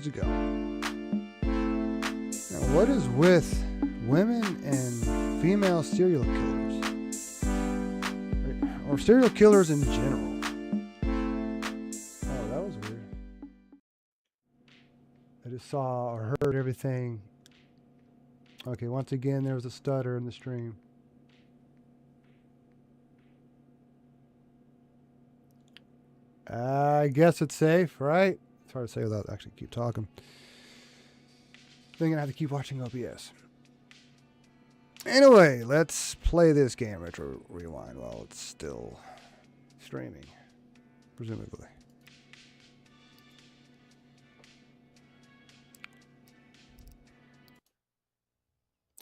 episodes ago. Now, what is with women and female serial killers? Or serial killers in general? Oh, that was weird. I just saw or heard everything. Okay, once again, there was a stutter in the stream. I guess it's safe, right? It's hard to say without actually keep talking. Then gonna have to keep watching OBS. Anyway, let's play this game, Retro Rewind, while it's still streaming, presumably.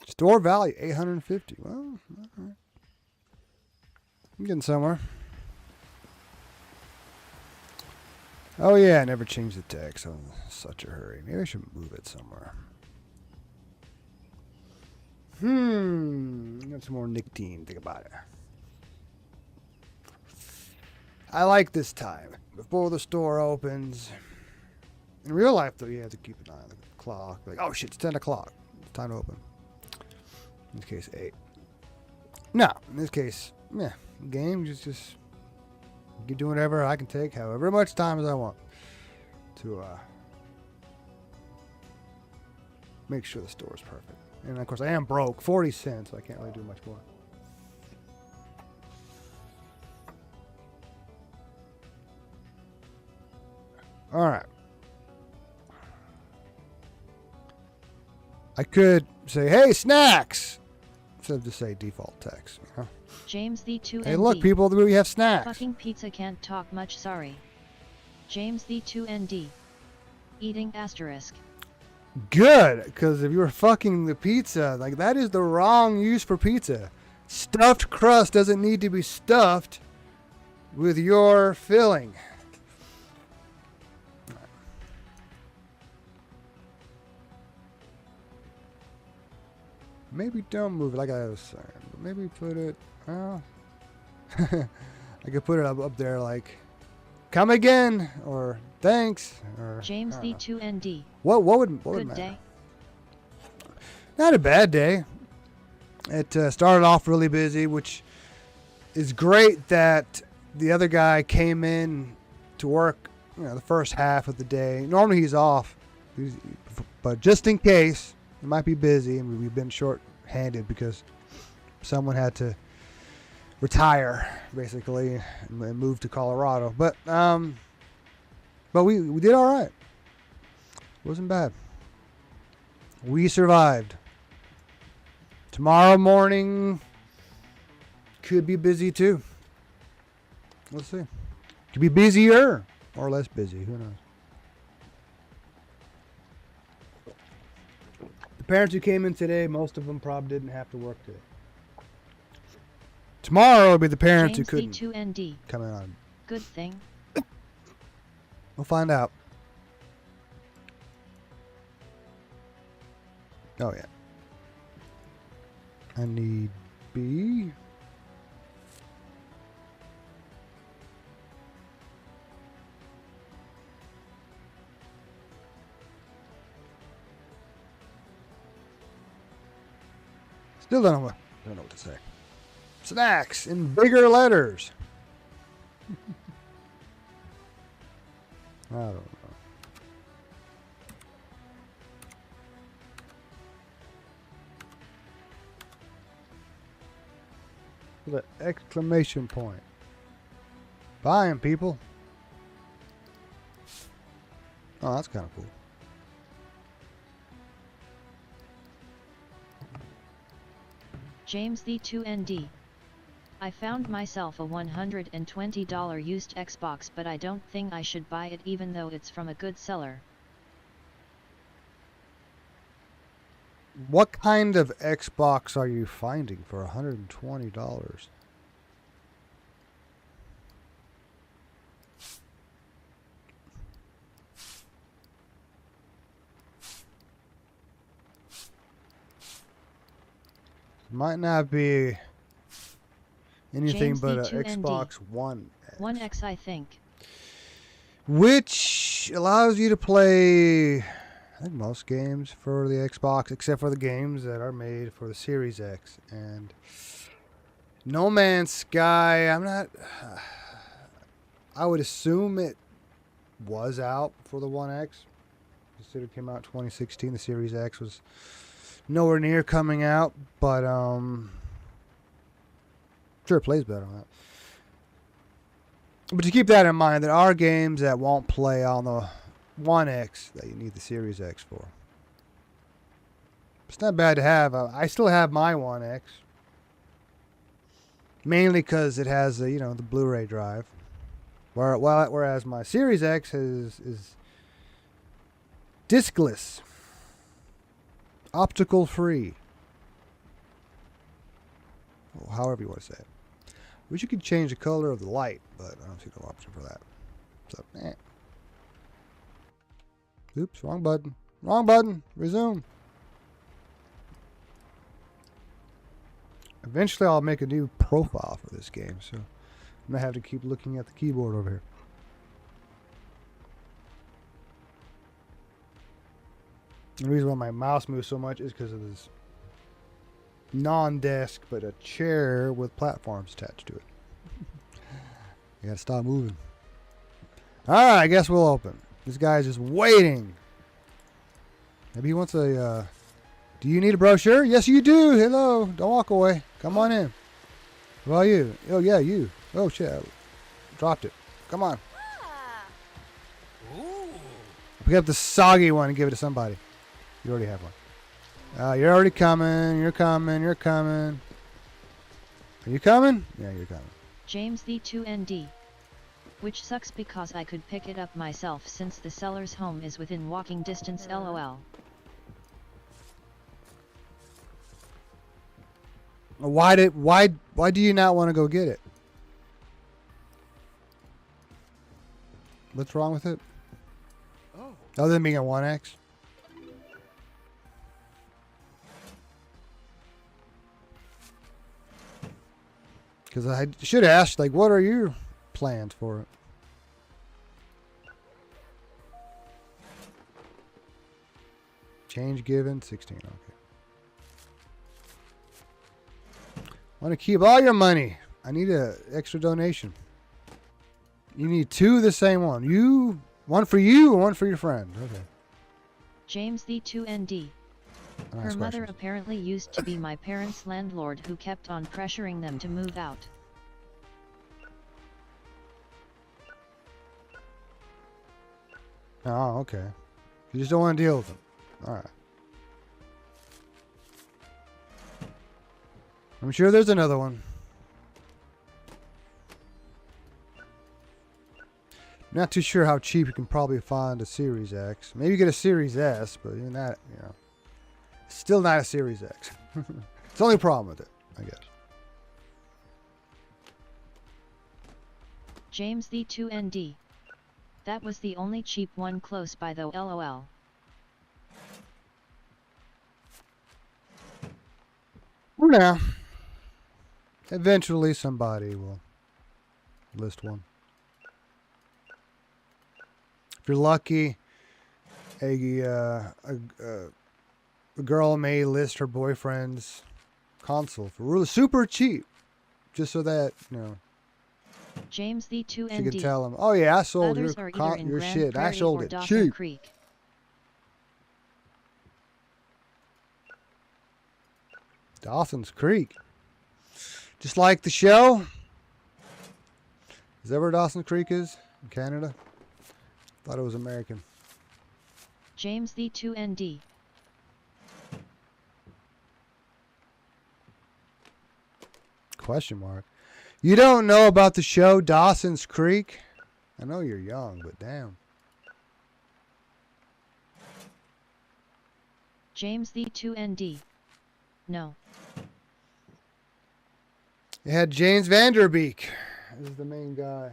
Store value 850. Well, all right. I'm getting somewhere. Oh yeah, I never changed the text. I'm in such a hurry. Maybe I should move it somewhere. Got some more nicotine. Think about it. I like this time. Before the store opens. In real life, though, you have to keep an eye on the clock. Like, oh shit, it's 10 o'clock. It's time to open. In this case, 8. No, in this case, yeah, game just you can do whatever I can take, however much time as I want to make sure the store is perfect. And of course, I am broke, 40 cents, so I can't really do much more. All right. I could say, "Hey, snacks," instead of just say default text. You know? James the 2 Hey, look, people, we have snacks. Fucking pizza can't talk much. Sorry. James the 2ND. Eating asterisk. Good, because if you were fucking the pizza, like that is the wrong use for pizza. Stuffed crust doesn't need to be stuffed with your filling. Maybe don't move it like I was saying. But maybe put it. Oh, I could put it up there like, "Come again," or "Thanks," or James the 2ND. What would Good matter? day. Not a bad day. It started off really busy, which is great that the other guy came in to work, the first half of the day. Normally he's off, but just in case, it might be busy, and we've been short-handed because someone had to retire, basically, and move to Colorado. But we did all right. It wasn't bad. We survived. Tomorrow morning could be busy too. Let's see. Could be busier or less busy. Who knows? The parents who came in today, most of them probably didn't have to work today. Tomorrow will be the parents James who couldn't the 2ND. come in on. Good thing. We'll find out. Oh yeah. I need B. Still don't know what to say. Snacks in bigger letters. I don't know. With an exclamation point. Buy 'em, people. Oh, that's kind of cool. James the 2ND. I found myself a $120 used Xbox, but I don't think I should buy it even though it's from a good seller. What kind of Xbox are you finding for $120? Might not be anything James but the an 2ND. Xbox One X. One X, I think. which allows you to play, I think, most games for the Xbox, except for the games that are made for the Series X. And No Man's Sky, I would assume it was out for the One X. Considered it came out in 2016. The Series X was nowhere near coming out, but sure it plays better on that. But to keep that in mind, there are games that won't play on the One X that you need the Series X for. It's not bad to have. I still have my One X, mainly because it has the Blu-ray drive, whereas my Series X is discless, optical free, or however you want to say it. Wish you could change the color of the light, but I don't see no option for that. So, Oops, wrong button. Wrong button. Resume. Eventually, I'll make a new profile for this game, so I'm going to have to keep looking at the keyboard over here. The reason why my mouse moves so much is because of this non-desk, but a chair with platforms attached to it. You gotta stop moving. Alright, I guess we'll open. This guy's just waiting. Maybe he wants a, do you need a brochure? Yes, you do. Hello. Don't walk away. Come on in. How about you? Oh, yeah, you. Oh, shit. I dropped it. Come on. Pick up the soggy one and give it to somebody. You already have one. You're already coming. You're coming. You're coming. Are you coming? Yeah, you're coming. James the 2ND. Which sucks because I could pick it up myself since the seller's home is within walking distance, lol. Why do you not want to go get it? What's wrong with it? Oh. Other than being a 1X? Because I should ask, like, what are your plans for it? Change given, 16, okay. Want to keep all your money. I need an extra donation. You need two of the same one. One for you and one for your friend. Okay. James the 2ND. Her mother apparently used to be my parents' landlord who kept on pressuring them to move out. Oh, okay. You just don't want to deal with them. Alright. I'm sure there's another one. Not too sure how cheap you can probably find a Series X. Maybe get a Series S, but even that, still not a Series X. It's the only problem with it, I guess. James the 2ND. That was the only cheap one close by though, lol. For now. Eventually somebody will list one. If you're lucky, a girl may list her boyfriend's console for really super cheap, just so that James the 2ND. she can tell him, "Oh yeah, I sold Others your are either in Grand shit. I Prairie sold or it Dawson cheap." Creek. Dawson's Creek, just like the show. Is that where Dawson's Creek is in Canada? Thought it was American. James the 2ND. Question mark. You don't know about the show Dawson's Creek? I know you're young, but damn. James the 2ND. No. It had James Vanderbeek as the main guy.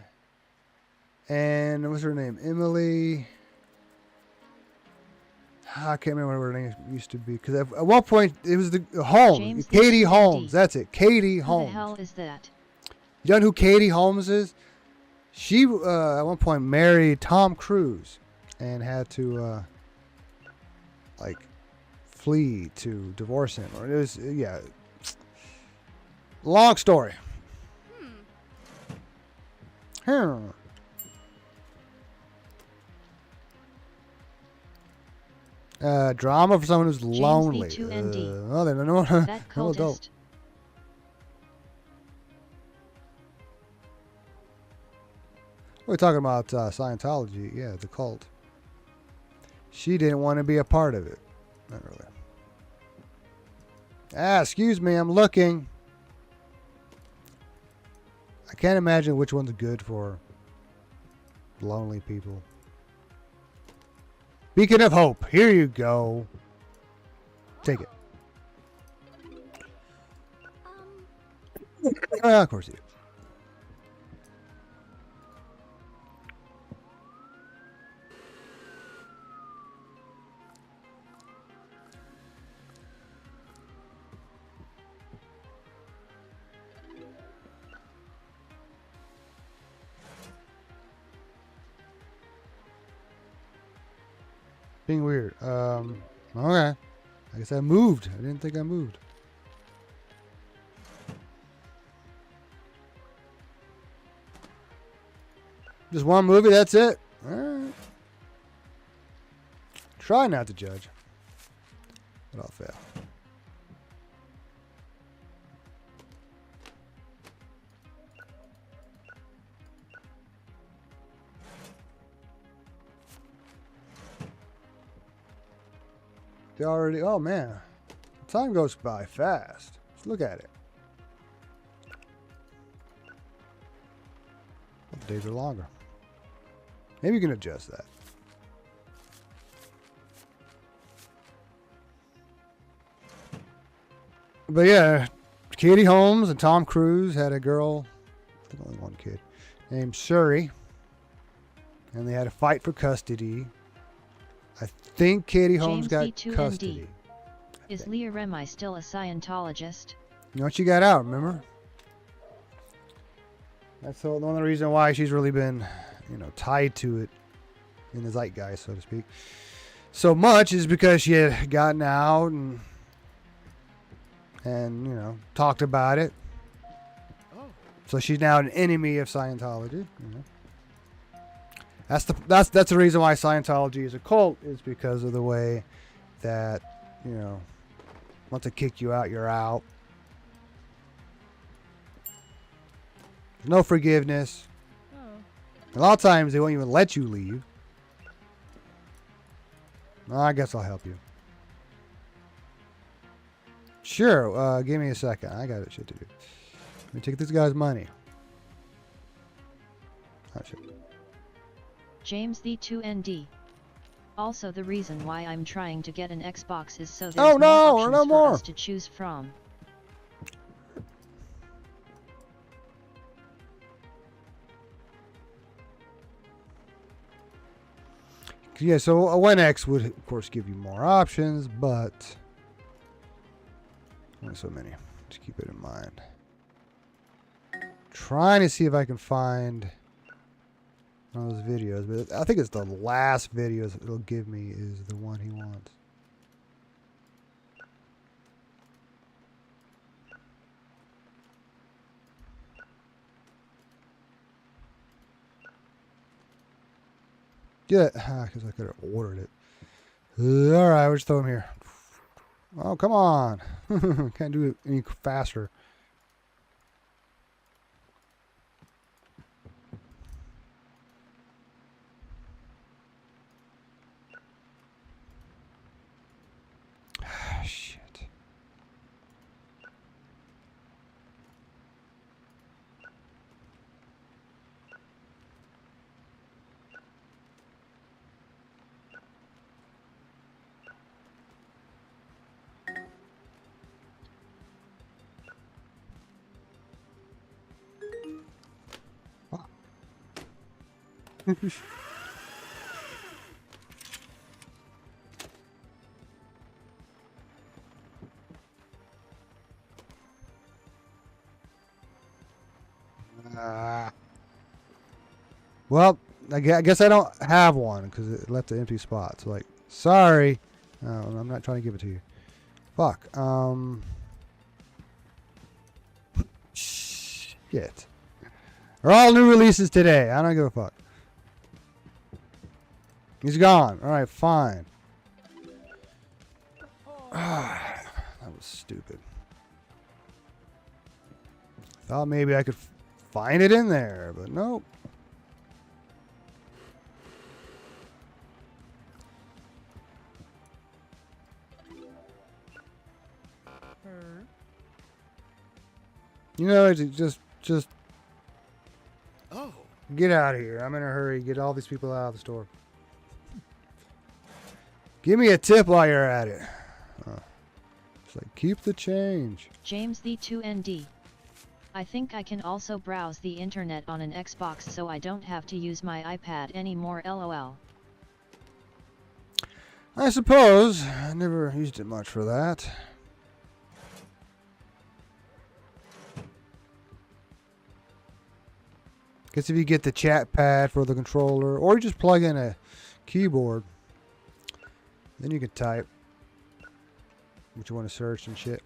And what's her name? Emily. I can't remember what her name used to be. Because at one point, it was the Holmes. James Katie the Holmes. That's it. Katie Who Holmes. the hell is that? You know who Katie Holmes is? She at one point married Tom Cruise and had to like flee to divorce him. Or it was yeah, long story. Hmm. Drama for someone who's James lonely. V2ND. Oh, they don't know. That No adult. cultist. We're talking about Scientology. Yeah, the cult. She didn't want to be a part of it. Not really. Ah, excuse me, I'm looking. I can't imagine which one's good for lonely people. Beacon of Hope. Here you go. Take it. Of course you do. Being weird. Okay. I guess I moved. I didn't think I moved. Just one movie, that's it? Alright. Try not to judge. But I'll fail. They already, oh man. Time goes by fast. Let's look at it. The days are longer. Maybe you can adjust that. But yeah, Katie Holmes and Tom Cruise had a girl, I think only one kid, named Suri. And they had a fight for custody. I think Katie Holmes James got V2ND. custody. Is Leah Remini still a Scientologist? You know what she got out, remember? That's the only reason why she's really been, tied to it in the zeitgeist, so to speak. So much is because she had gotten out and talked about it. So she's now an enemy of Scientology. That's the reason why Scientology is a cult, is because of the way that once they kick you out, you're out. There's no forgiveness. A lot of times they won't even let you leave. Well, I guess I'll help you. Sure, give me a second. I got shit to do. Let me take this guy's money. Oh, shit. James V2ND. Also, the reason why I'm trying to get an Xbox is so there's Oh, no, more options no for more. us to choose from. Yeah, so a One X would, of course, give you more options, but only so many. Just keep it in mind. Trying to see if I can find one of those videos, but I think it's the last videos it'll give me is the one he wants. Yeah, because I could have ordered it. All right, we'll just throw him here. Oh, come on. Can't do it any faster. Shit. Ah. Well, I guess I don't have one because it left an empty spot. So like, sorry. No, I'm not trying to give it to you. Fuck. Shit. They're all new releases today. I don't give a fuck. He's gone. All right, fine. That was stupid. Thought maybe I could find it in there, but nope. You know, just Oh. get out of here. I'm in a hurry. Get all these people out of the store. Give me a tip while you're at it. It's like, keep the change. James the 2ND. I think I can also browse the internet on an Xbox so I don't have to use my iPad anymore, lol. I suppose. I never used it much for that. Guess if you get the chat pad for the controller, or you just plug in a keyboard, then you can type what you want to search and shit.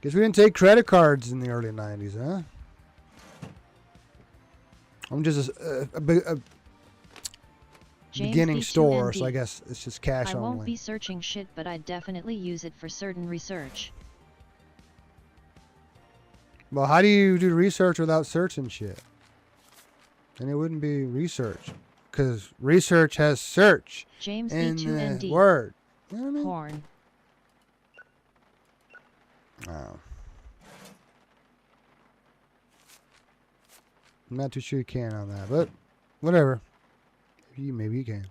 Guess we didn't take credit cards in the early 90s, huh? I'm just a James beginning the store, 2ND. so I guess it's just cash I won't only. be searching shit, but I'd definitely use it for certain research. Well, how do you do research without searching shit? And it wouldn't be research, because research has search James the in 2ND. the word. You know what I mean? Horn. Oh. I'm not too sure you can on that, but whatever. Maybe you can.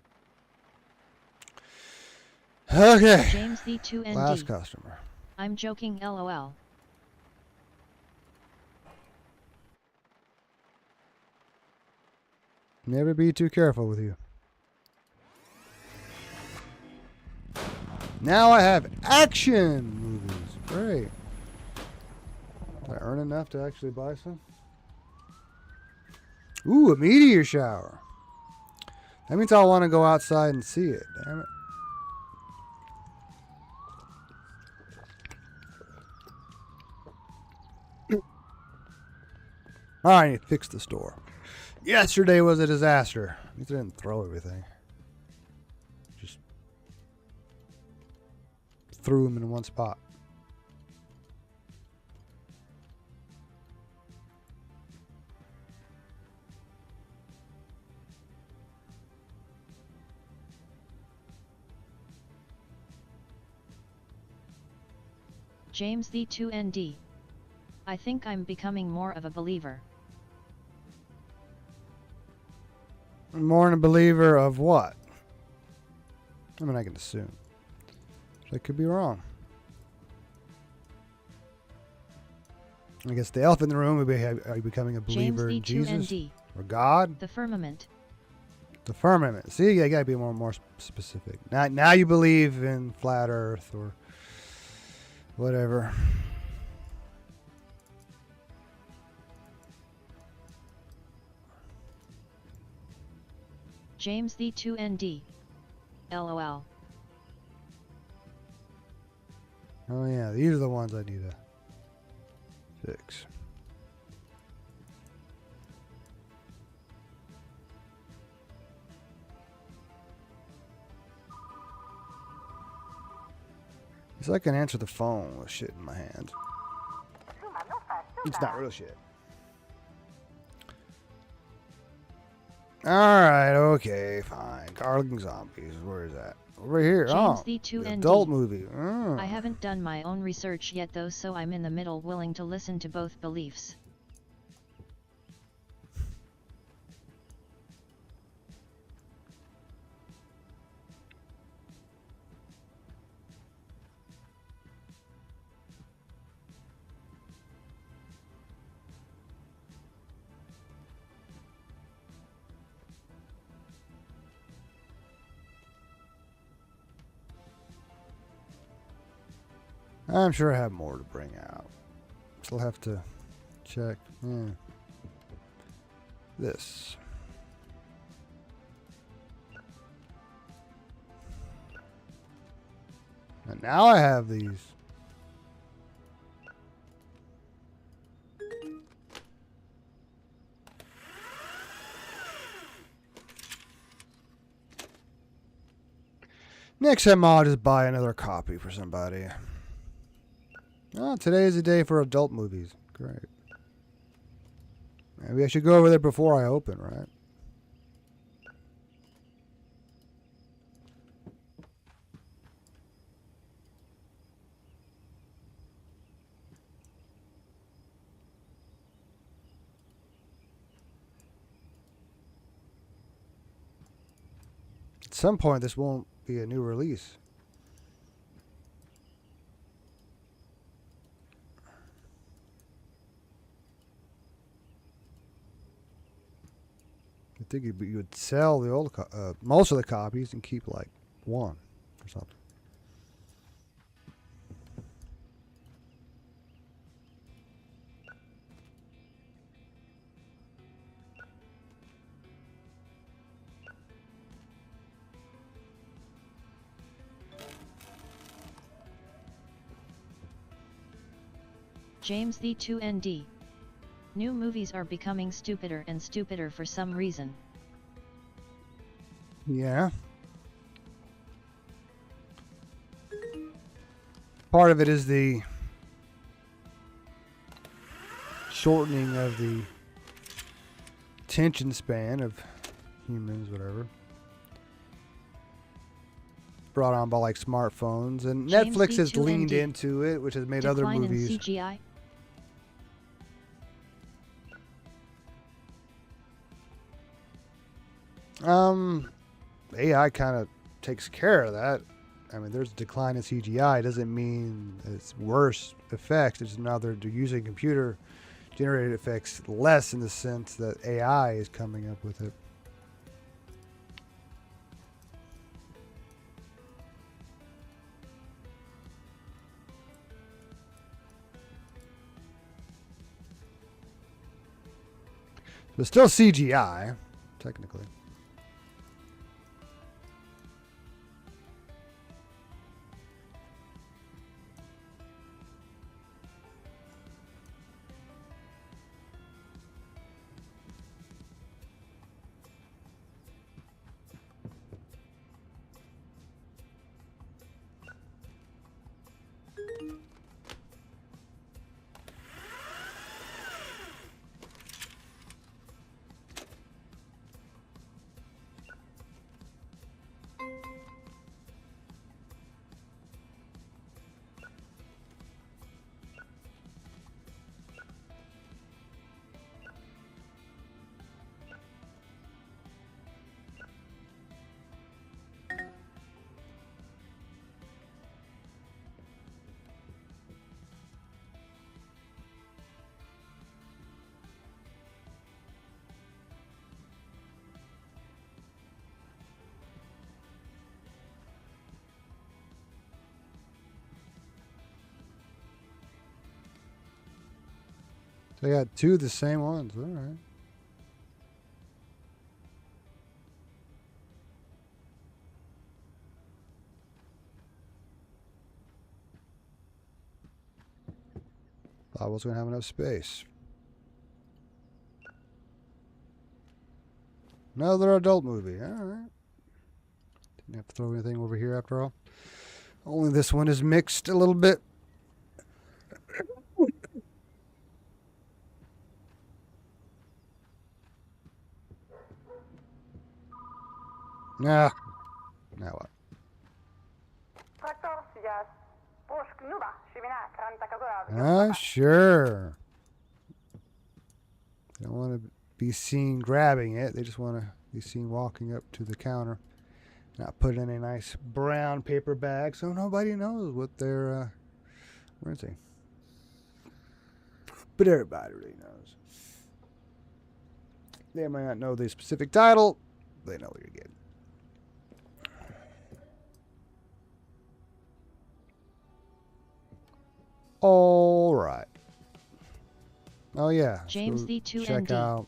Okay. James the 2ND. Last customer. I'm joking, lol. Never be too careful with you. Now I have action movies. Great. Did I earn enough to actually buy some? Ooh, a meteor shower. That means I'll want to go outside and see it. Damn it. Alright, I need to fix the store. Yesterday was a disaster. At least I didn't throw everything. Just threw them in one spot. James the 2ND. I think I'm becoming more of a believer. More in a believer of what? I mean, I can assume. I could be wrong. I guess the elephant in the room would be, are you becoming a believer in James the Jesus 2ND. or God? The firmament. The firmament. See, you gotta be more specific. Now you believe in flat Earth or whatever. James the 2ND. LOL. Oh yeah, these are the ones I need to fix. Guess I can answer the phone with shit in my hand. It's not real shit. Alright, okay, fine. Garlic Zombies, where is that? Over here. James Oh, the 2ND. adult movie. Oh. I haven't done my own research yet though, so I'm in the middle, willing to listen to both beliefs. I'm sure I have more to bring out. Still have to check. Yeah. This. And now I have these. Next time I'll just buy another copy for somebody. Oh, today is the day for adult movies. Great. Maybe I should go over there before I open, right? At some point, this won't be a new release. I think you would sell the old most of the copies and keep like one or something. James the 2ND. New movies are becoming stupider and stupider for some reason. Yeah. Part of it is the shortening of the attention span of humans, whatever. Brought on by like smartphones, and James Netflix has B2ND. leaned into it, which has made other Decline movies. in CGI. AI kind of takes care of that. I mean, there's a decline in CGI. It doesn't mean it's worse effects. It's now they're using computer generated effects less in the sense that AI is coming up with it. But still CGI, technically. They got two of the same ones. All right. Thought I was going to have enough space. Another adult movie. All right. Didn't have to throw anything over here after all. Only this one is mixed a little bit. Nah. Now what? Sure. They don't want to be seen grabbing it. They just want to be seen walking up to the counter. Not put it in a nice brown paper bag so nobody knows what they're renting. But everybody really knows. They might not know the specific title. They know what you're getting. All right. Oh yeah. let's James go the 2 check ND. out.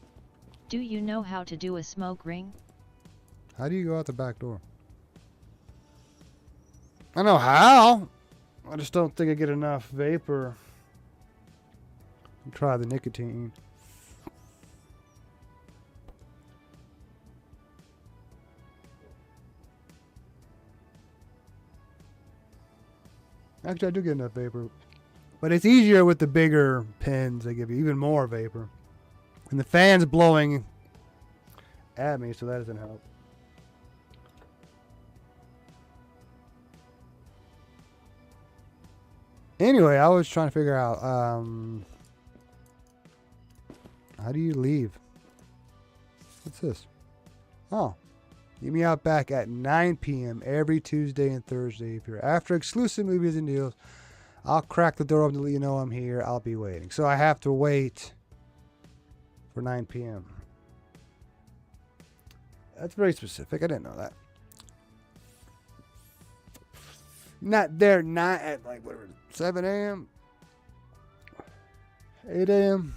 Do you know how to do a smoke ring? How do you go out the back door? I know how. I just don't think I get enough vapor. Try the nicotine. Actually, I do get enough vapor. But it's easier with the bigger pens. They give you even more vapor. And the fan's blowing at me, so that doesn't help. Anyway, I was trying to figure out how do you leave? What's this? Oh. Meet me out back at 9 p.m. every Tuesday and Thursday. If you're after exclusive movies and deals, I'll crack the door open to let you know I'm here. I'll be waiting. So I have to wait for 9 p.m. That's very specific. I didn't know that. Not there, not at like whatever, 7 a.m., 8 a.m.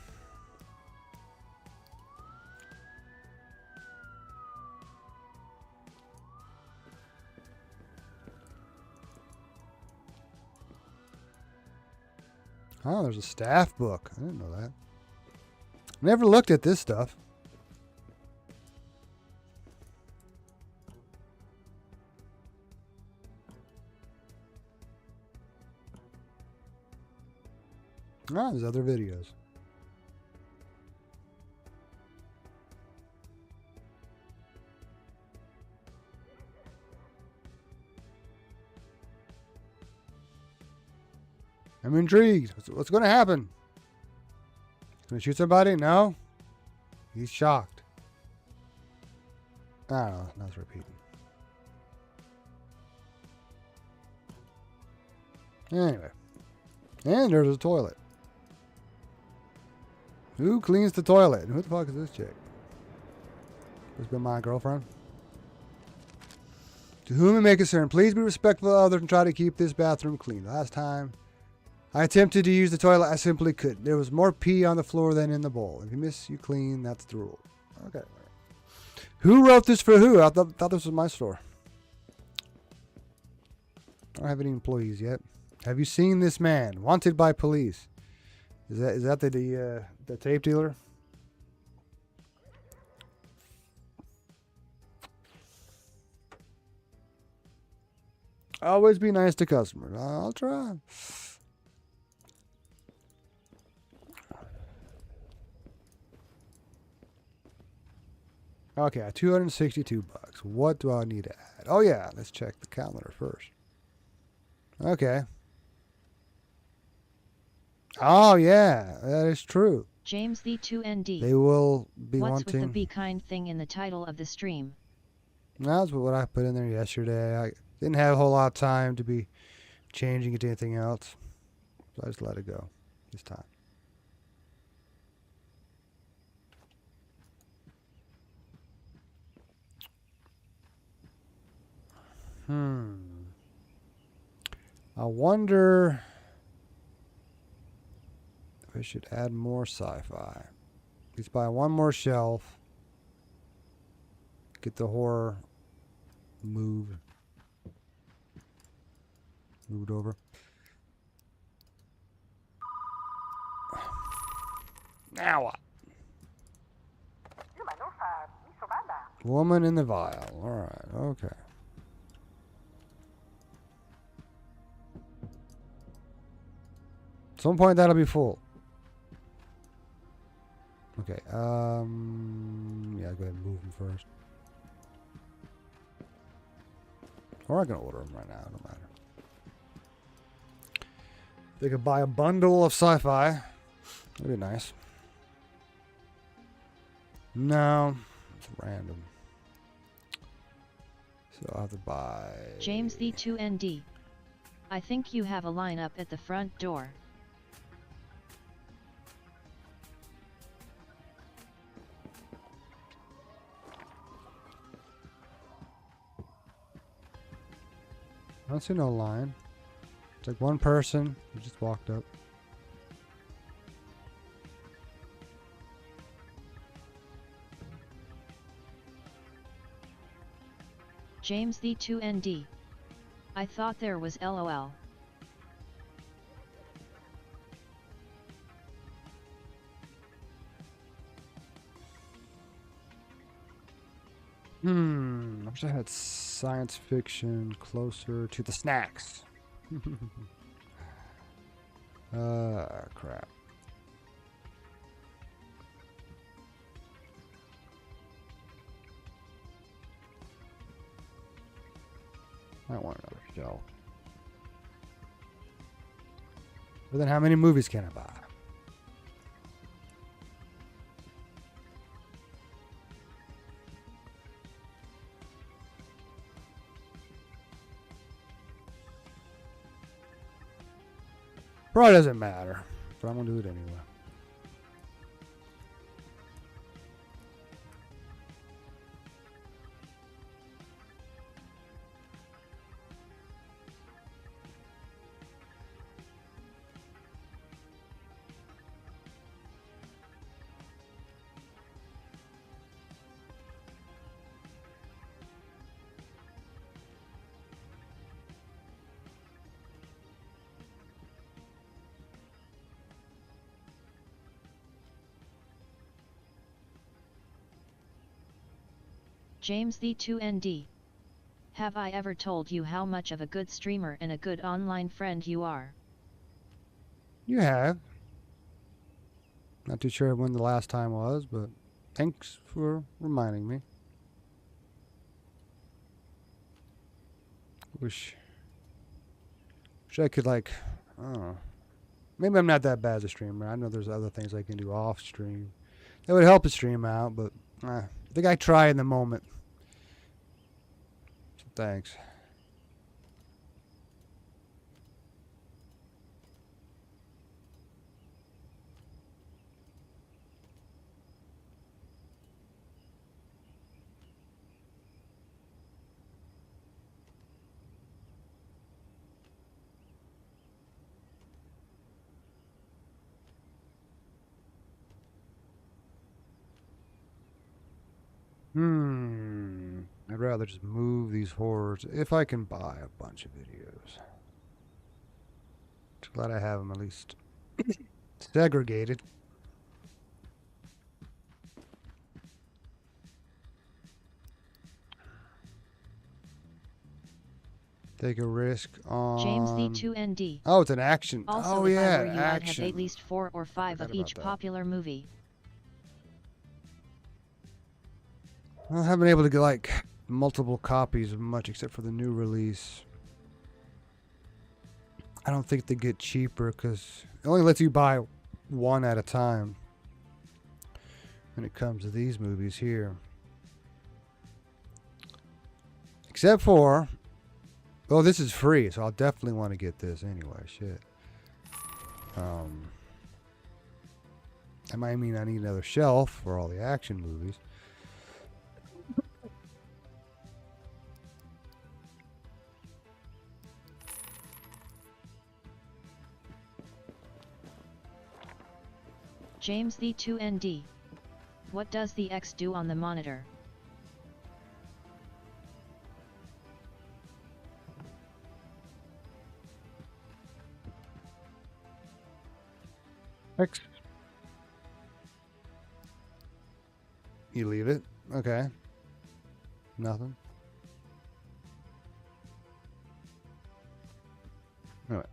Oh, there's a staff book. I didn't know that. Never looked at this stuff. Oh, there's other videos. I'm intrigued. What's going to happen? Going to shoot somebody? No? He's shocked. I don't know. That's repeating. Anyway. And there's a toilet. Who cleans the toilet? And who the fuck is this chick? This been my girlfriend. To whom it may concern, please be respectful of others and try to keep this bathroom clean. Last time I attempted to use the toilet, I simply couldn't. There was more pee on the floor than in the bowl. If you miss, you clean. That's the rule. Okay. Who wrote this for who? I thought this was my store. I don't have any employees yet. Have you seen this man? Wanted by police. Is that the tape dealer? Always be nice to customers. I'll try. Okay, 262 bucks. What do I need to add? Oh yeah, let's check the calendar first. Okay. Oh yeah, that is true. James the 2 ND. They will be What's wanting. with the be kind thing in the title of the stream? That's what I put in there yesterday. I didn't have a whole lot of time to be changing it to anything else, so I just let it go this time. I wonder if I should add more sci-fi. At least buy one more shelf. Get the horror moved over. Now what? Woman in the vial. All right. Okay. At some point that'll be full. Okay. Yeah, go ahead and move them first. Or I can order them right now. It don't matter. They could buy a bundle of sci-fi. That'd be nice. No, it's random. So I'll have to buy. James the 2 ND. I think you have a lineup at the front door. I don't see no line. It's like one person who just walked up. James the 2ND. I thought there was LOL. I wish I had science fiction closer to the snacks. Crap. I want another shelf. But then how many movies can I buy? Probably doesn't matter, but I'm gonna do it anyway. James the 2ND. Have I ever told you how much of a good streamer and a good online friend you are? You have. Not too sure when the last time was, but thanks for reminding me. Wish I could, like, I don't know. Maybe I'm not that bad as a streamer. I know there's other things I can do off stream that would help the stream out, but I think I try in the moment. So thanks. I'd rather just move these horrors if I can buy a bunch of videos. Just glad I have them at least segregated. Take a risk on... James the 2ND. Oh, it's an action. Also, oh, if yeah, I were you, action. I'd have at least 4 or 5 of each popular movie. I haven't been able to get, like, multiple copies of much except for the new release. I don't think they get cheaper because it only lets you buy one at a time when it comes to these movies here. Except for... Oh, this is free, so I'll definitely want to get this anyway. Shit. That might mean I need another shelf for all the action movies. James the 2ND. What does the X do on the monitor? X. You leave it? Okay. Nothing. All right.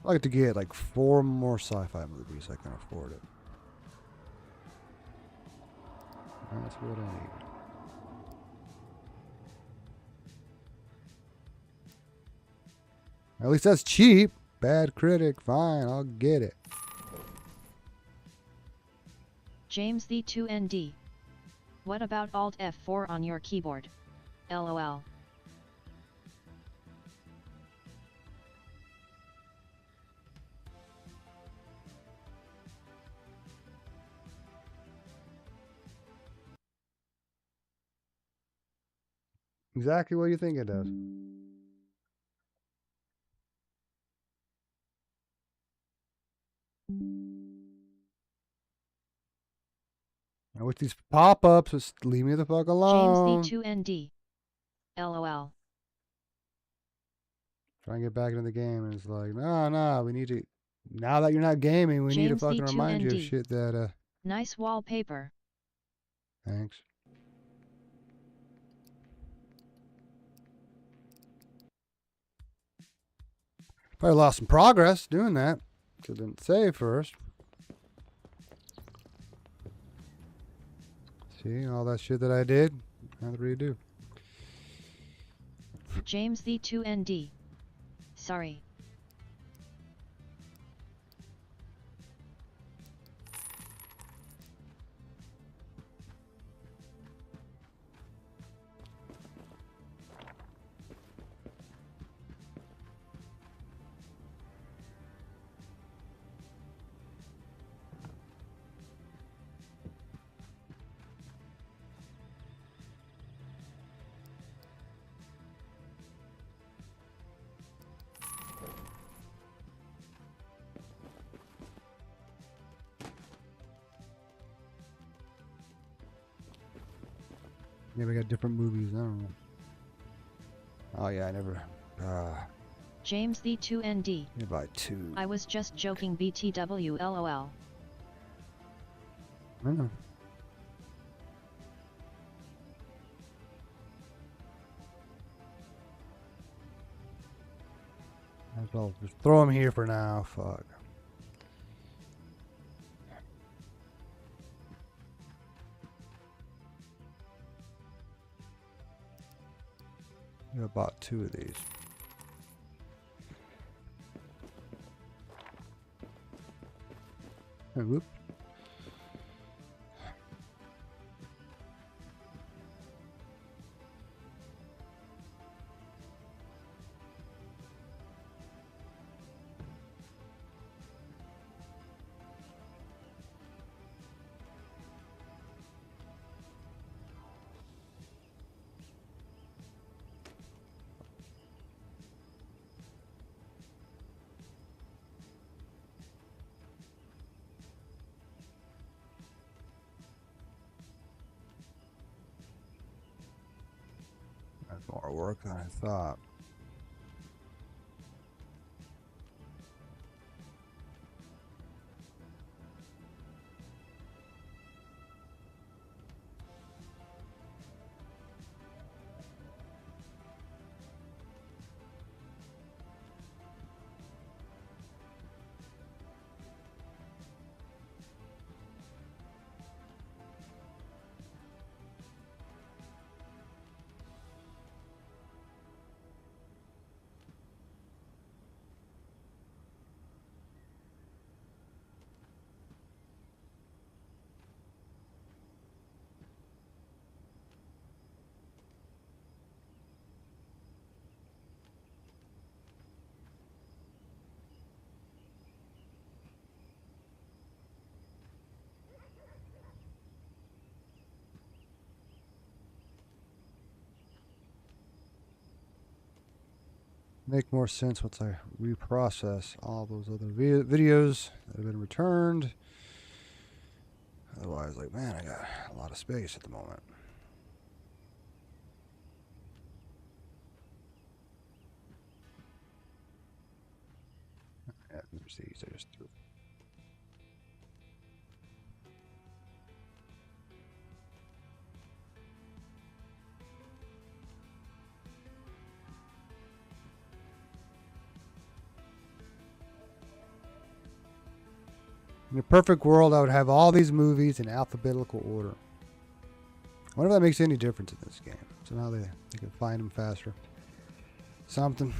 I'd like to get like 4 more sci-fi movies. I can afford it. That's what I need. At least that's cheap. Bad critic. Fine, I'll get it. James the 2ND. What about Alt F4 on your keyboard? LOL. exactly what you think it does. And with these pop-ups, just leave me the fuck James alone. the2ND. LOL. Try and get back into the game, and it's like, no, we need to. Now that you're not gaming, we need to James fucking remind you of the2ND. shit that. Nice wallpaper. Thanks. Probably lost some progress doing that. So didn't save first. See all that shit that I did. Now to redo. James the2ND. Sorry. Maybe I got different movies. I don't know. Oh yeah, I never. James the2ND. You buy two. I was just joking BTW LOL. I know. I'll just throw them here for now. Fuck. I bought two of these. Oh, whoop. That's more work than I thought. Make more sense once I reprocess all those other videos that have been returned. Otherwise, like, man, I got a lot of space at the moment. Yeah, there's these. I just threw. In a perfect world, I would have all these movies in alphabetical order. I wonder if that makes any difference in this game. So now they can find them faster. Something.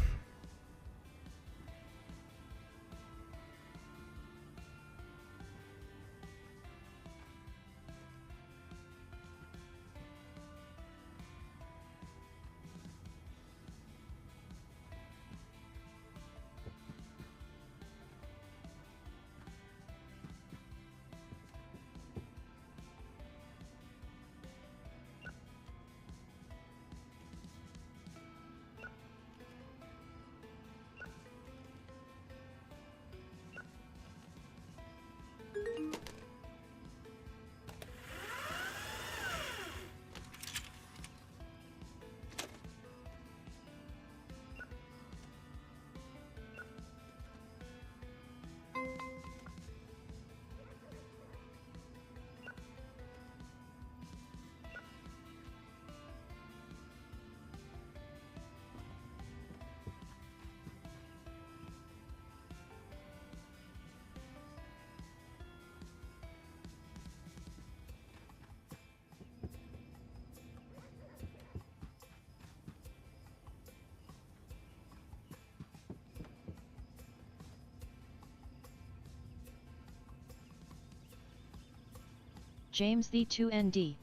James the 2ND.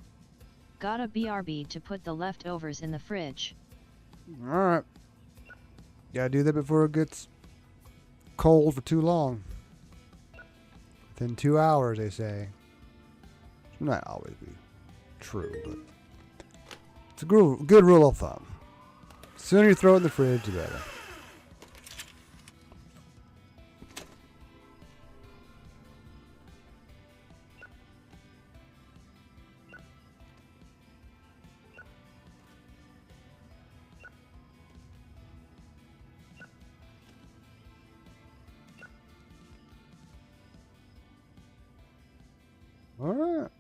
Got a BRB to put the leftovers in the fridge. Alright. Gotta do that before it gets cold for too long. Within 2 hours, they say. It might not always be true, but it's a good rule of thumb. The sooner you throw it in the fridge, the better. All right.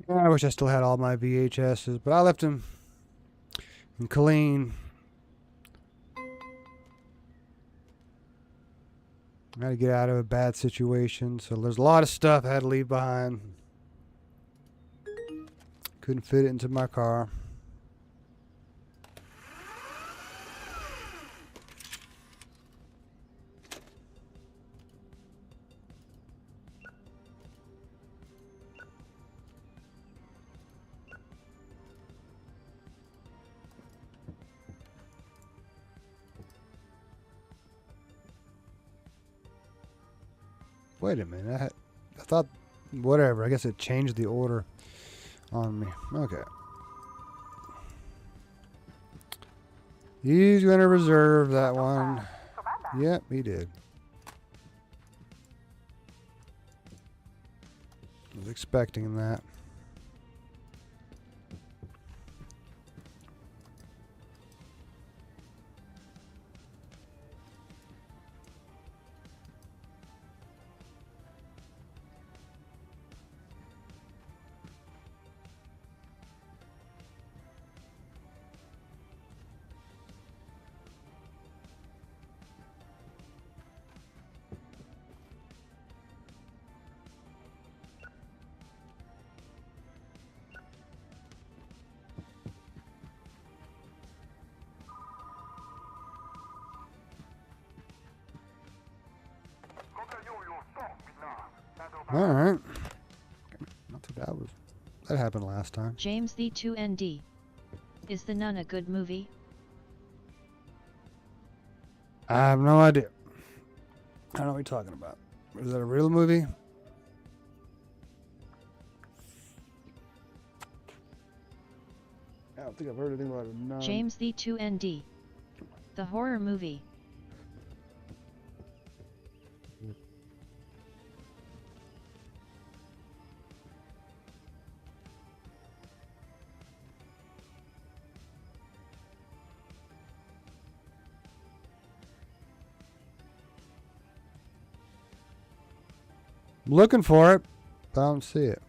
Yeah, I wish I still had all my VHSs, but I left them in Colleen. I had to get out of a bad situation, so there's a lot of stuff I had to leave behind. Couldn't fit it into my car. Wait a minute. I thought, whatever. I guess it changed the order on me. Okay. He's going to reserve that one. Yep, he did. I was expecting that. All right. Not too bad. That happened last time. James the 2ND. Is The Nun a good movie? I have no idea. I don't know what you're talking about. Is that a real movie? I don't think I've heard anything about it. No. James the 2ND. The horror movie. I'm looking for it, but I don't see it.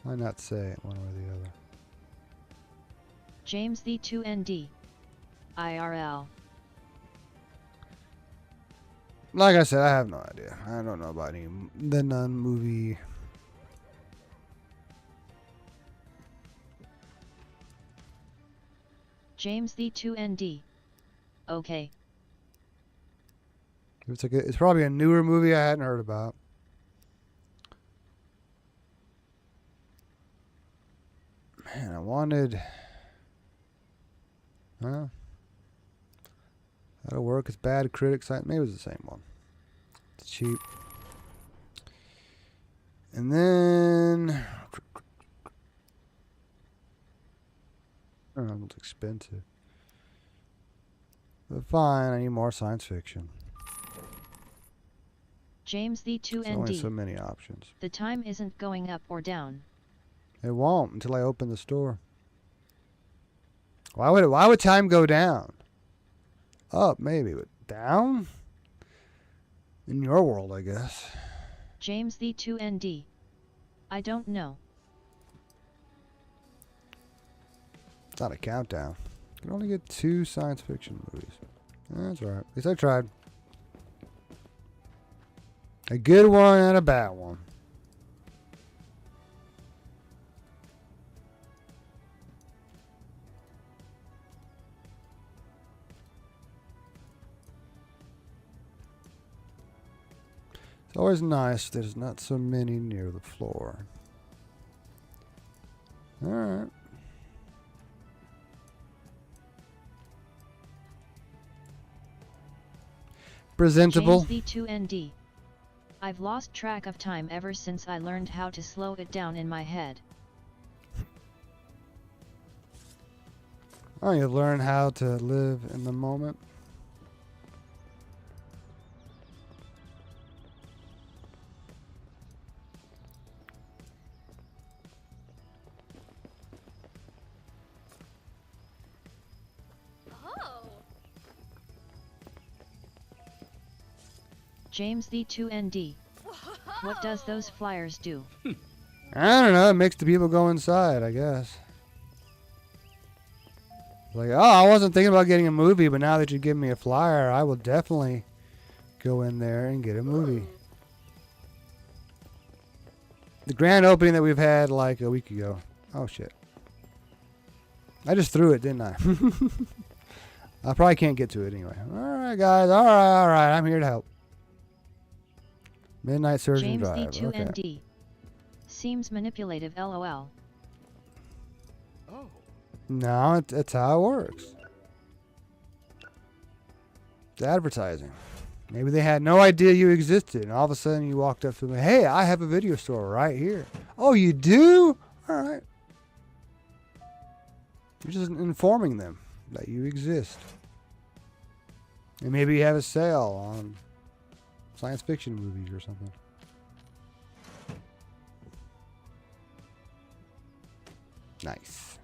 Why not say it one way or the other? James the 2ND. IRL. Like I said, I have no idea. I don't know about any The Nun movie. James the 2ND. Okay. It's probably a newer movie I hadn't heard about. Man, I wanted. Well, that'll work. It's bad critics. Maybe it was the same one. It's cheap. And then. I don't know, it's expensive. But fine, I need more science fiction. James the There's only 2ND. so many options. The time isn't going up or down. It won't until I open the store. Why would time go down? Up, maybe, but down? In your world, I guess. James the 2ND. I don't know. It's not a countdown. You can only get 2 science fiction movies. That's alright. At least I tried. A good one and a bad one. It's always nice there's not so many near the floor. Alright. Presentable. James the 2ND. I've lost track of time ever since I learned how to slow it down in my head. Oh, you learn how to live in the moment. James the 2ND. What does those flyers do? I don't know. It makes the people go inside, I guess. Like, oh, I wasn't thinking about getting a movie, but now that you give me a flyer, I will definitely go in there and get a movie. The grand opening that we've had like a week ago. Oh, shit. I just threw it, didn't I? I probably can't get to it anyway. All right, guys. All right. I'm here to help. Midnight Surgeon James Drive. the 2ND. Okay. Seems manipulative, lol. Oh. No, that's how it works. It's advertising. Maybe they had no idea you existed, and all of a sudden you walked up to them, hey, I have a video store right here. Oh, you do? All right. You're just informing them that you exist. And maybe you have a sale on science fiction movies or something. Nice.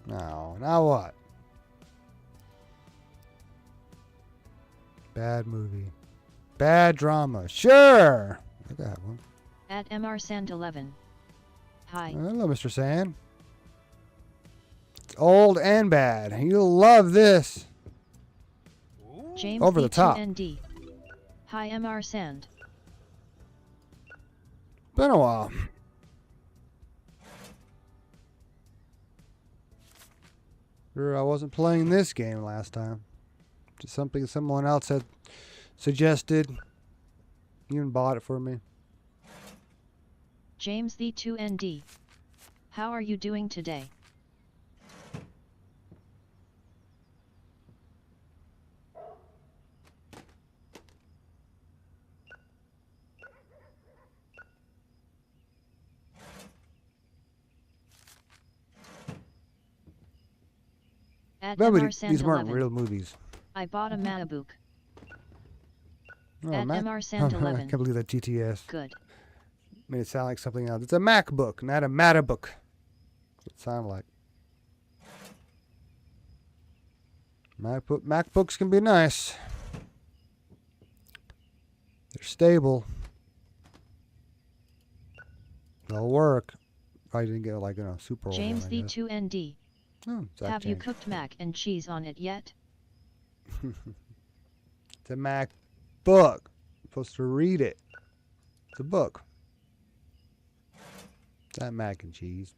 Now what? Bad movie. Bad drama. Sure. I got one. At MR Sand 11. Hi. Hello, Mr. Sand. It's old and bad. You'll love this. James Over the top. 2ND. Hi MR Sand. Been a while. Sure, I wasn't playing this game last time. Just something someone else had suggested. You even bought it for me. James the 2ND. How are you doing today? At Remember, MR Sand these weren't 11. real movies. I bought a Matabook. Oh, At Mac- MR Sand I 11. can't believe that TTS Good. made it sound like something else. It's a MacBook, not a Matabook. That's what it sounded like. MacBooks can be nice. They're stable. They'll work. Probably didn't get like super old James one, I the guess. 2ND. Oh, Zach Have you James. cooked mac and cheese on it yet? It's a MacBook. You're supposed to read it. It's a book. It's not mac and cheese.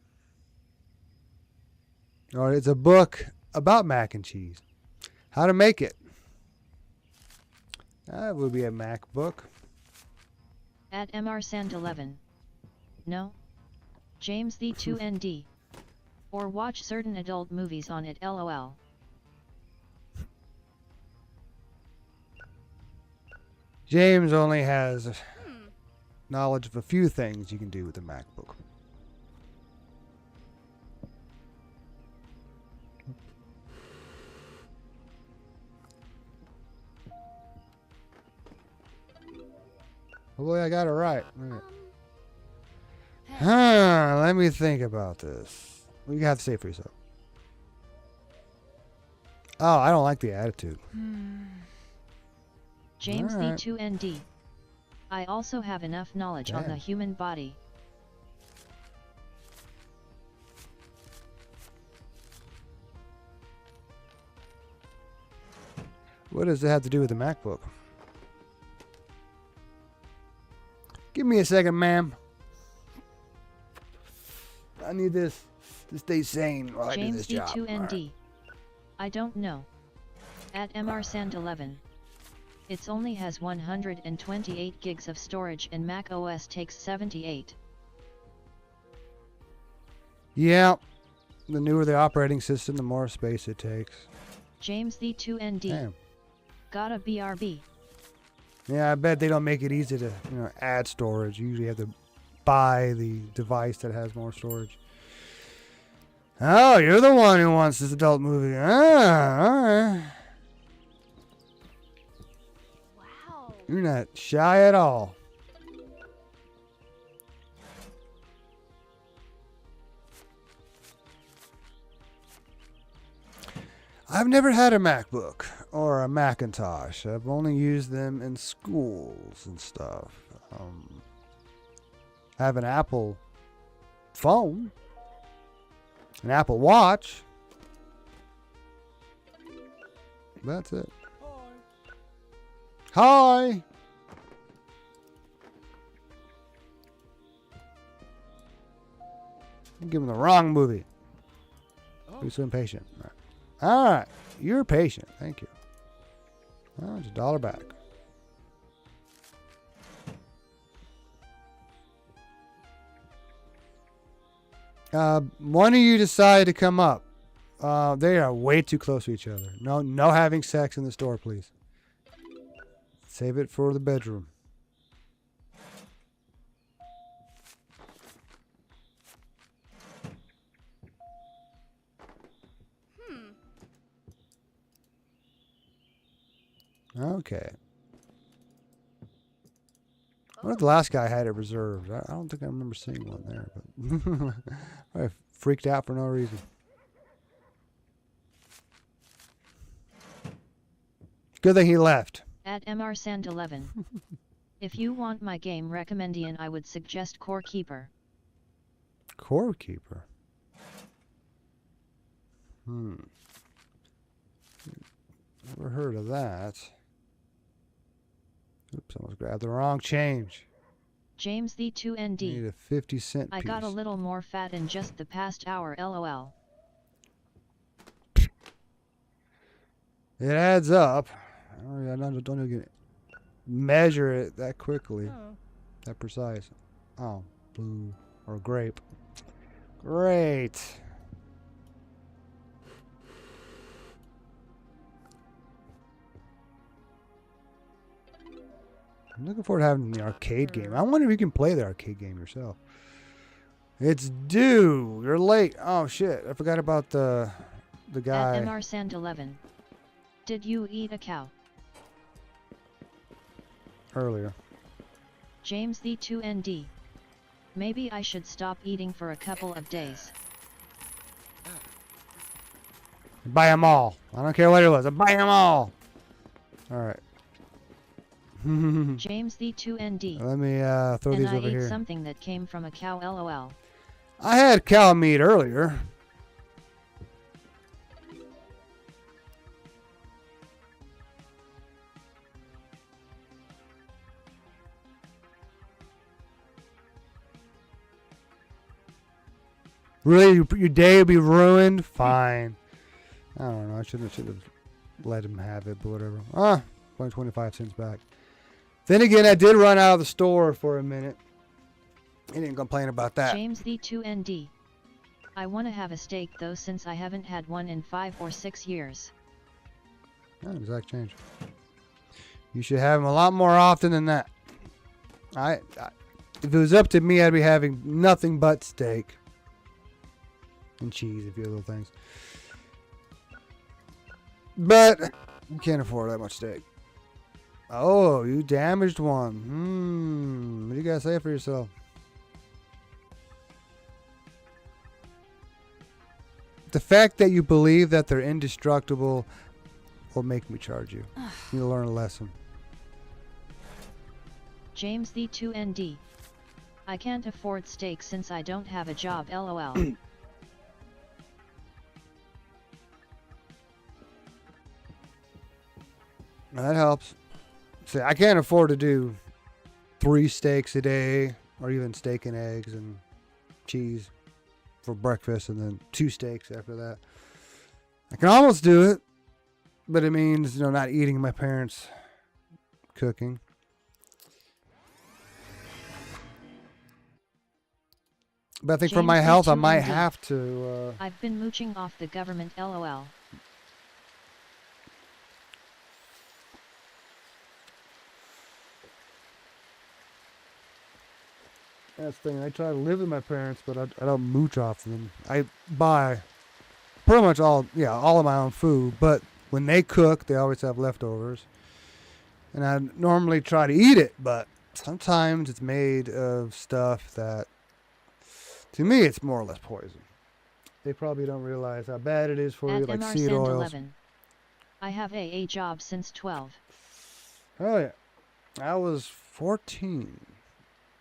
Or it's a book about mac and cheese. How to make it. That would be a MacBook. At MR Sand 11. No? James the 2ND. Or watch certain adult movies on it, lol. James only has knowledge of a few things you can do with a MacBook. Hopefully I got it right. Huh, let me think about this. You have to say it for yourself. Oh, I don't like the attitude. James Alright. D2ND. I also have enough knowledge on the Damn. human body. What does it have to do with the MacBook? Give me a second, ma'am. I need this to stay sane while I do James this job. D2ND. I don't know. At MRSand11. It only has 128 gigs of storage and Mac OS takes 78. Yeah. The newer the operating system, the more space it takes. James D2ND. Damn. Got a BRB. Yeah, I bet they don't make it easy to, add storage. You usually have to buy the device that has more storage. Oh, you're the one who wants this adult movie. Ah, all right. Wow. You're not shy at all. I've never had a MacBook or a Macintosh. I've only used them in schools and stuff. I have an Apple phone, an Apple Watch. That's it. Hi. I'm giving the wrong movie. Oh. You're so impatient. All right. You're patient. Thank you. Oh, it's $1 back. One of you decide to come up. They are way too close to each other. No having sex in the store, please. Save it for the bedroom. Okay. What if the last guy had it reserved? I don't think I remember seeing one there, but I freaked out for no reason. Good thing he left. At MRSand11. If you want my game recommendation, I would suggest Core Keeper. Core Keeper. Never heard of that. Oops, almost grabbed the wrong change. James Need D2ND. a 50-cent I piece. got a little more fat in just the past hour, lol. It adds up. I don't even measure it that quickly, that precise. Oh, blue or grape. Great. I'm looking forward to having the arcade game. I wonder if you can play the arcade game yourself. It's due. You're late. Oh shit! I forgot about the guy. At MRSand11. Did you eat a cow? Earlier. James D2ND. Maybe I should stop eating for a couple of days. Buy them all. I don't care what it was. I buy them all. All right. James D2ND. Let me throw And these I over ate here. something that came from a cow, lol. I had cow meat earlier. Really, your day would be ruined? Fine. I don't know. I should have let him have it, but whatever. Only 25 cents back. Then again, I did run out of the store for a minute. He didn't complain about that. James D2ND. I want to have a steak though, since I haven't had one in 5 or 6 years. Exact change. You should have them a lot more often than that. If it was up to me, I'd be having nothing but steak. And cheese, a few little things. But you can't afford that much steak. Oh, you damaged one. What do you gotta say for yourself? The fact that you believe that they're indestructible will make me charge you. You need to learn a lesson. James the 2ND. I can't afford steak since I don't have a job, lol. Now that helps. See, I can't afford to do 3 steaks a day, or even steak and eggs and cheese for breakfast, and then 2 steaks after that. I can almost do it, but it means, not eating my parents' cooking. But I think for James my health, I might B2MD. have to. I've been mooching off the government, lol. That's the thing. I try to live with my parents, but I don't mooch off them. I buy pretty much all of my own food. But when they cook, they always have leftovers, and I normally try to eat it. But sometimes it's made of stuff that, to me, it's more or less poison. They probably don't realize how bad it is for At you, like MR seed Sand oils. 11. I have a job since 12. Oh yeah, I was 14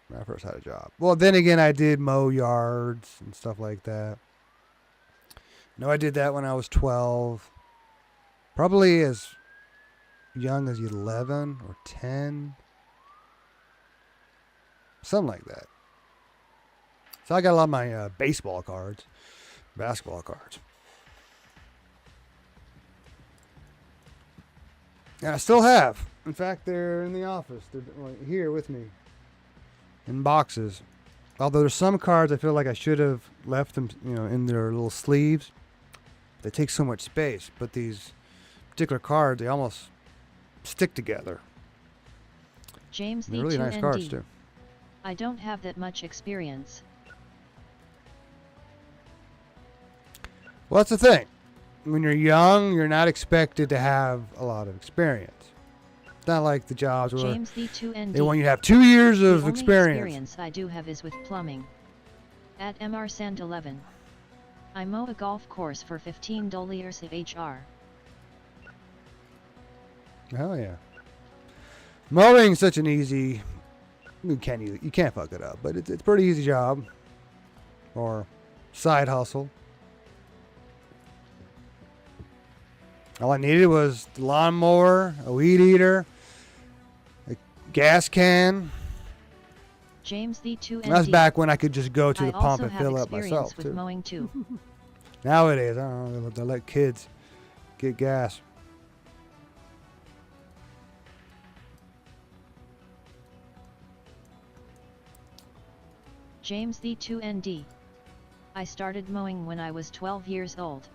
when I first had a job. Well, then again, I did mow yards and stuff like that. No, I did that when I was 12. Probably as young as 11 or 10. Something like that. So I got a lot of my baseball cards, basketball cards. And I still have. In fact, they're in the office. They're here with me in boxes. Although there's some cards I feel like I should have left them, in their little sleeves. They take so much space. But these particular cards, they almost stick together. James the They're really nice cards 2ND. too. I don't have that much experience. Well, that's the thing. When you're young, you're not expected to have a lot of experience. It's not like the jobs where James the 2ND. they want you to have 2 years The of only experience. I do have is with plumbing. At MR Sand 11. I mow a golf course for $15 HR. Hell yeah. Mowing is such an easy. You can't fuck it up, but it's a pretty easy job. Or side hustle. All I needed was the lawnmower, a weed eater, a gas can. James the 2ND. And that's back when I could just go to I the pump also and have fill up experience myself with too. mowing too. Nowadays, I don't know, they let kids get gas. James the 2ND. I started mowing when I was 12 years old.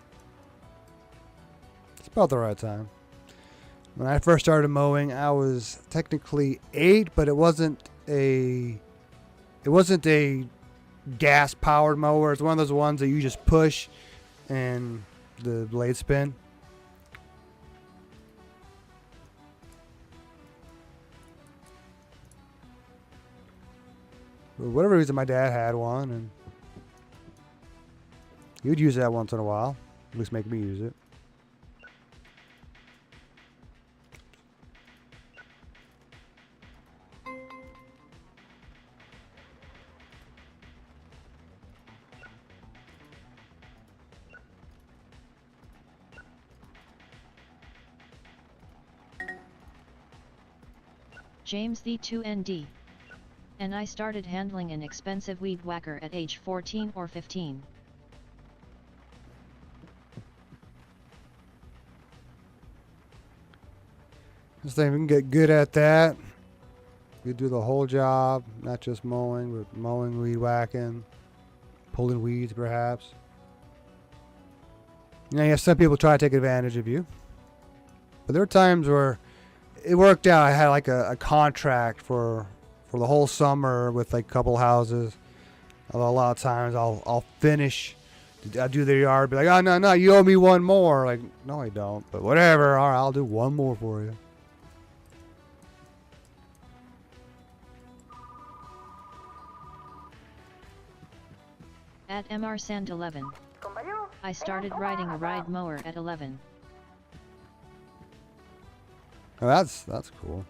It's about the right time. When I first started mowing, I was technically 8, but it wasn't a gas powered mower. It's one of those ones that you just push and the blade spin. For whatever reason, my dad had one, and he would use that once in a while. At least make me use it. James the 2ND. And I started handling an expensive weed whacker at age 14 or 15. Just think we can get good at that. You do the whole job, not just mowing, but mowing, weed whacking, pulling weeds perhaps. You have some people try to take advantage of you. But there were times where it worked out. I had like a contract for the whole summer with like a couple houses. Although a lot of times I'll finish. I do their yard, be like, oh no, you owe me one more. Like, no, I don't. But whatever. All right, I'll do one more for you. At MR Sand 11. I started riding a ride mower at 11. Oh, that's cool.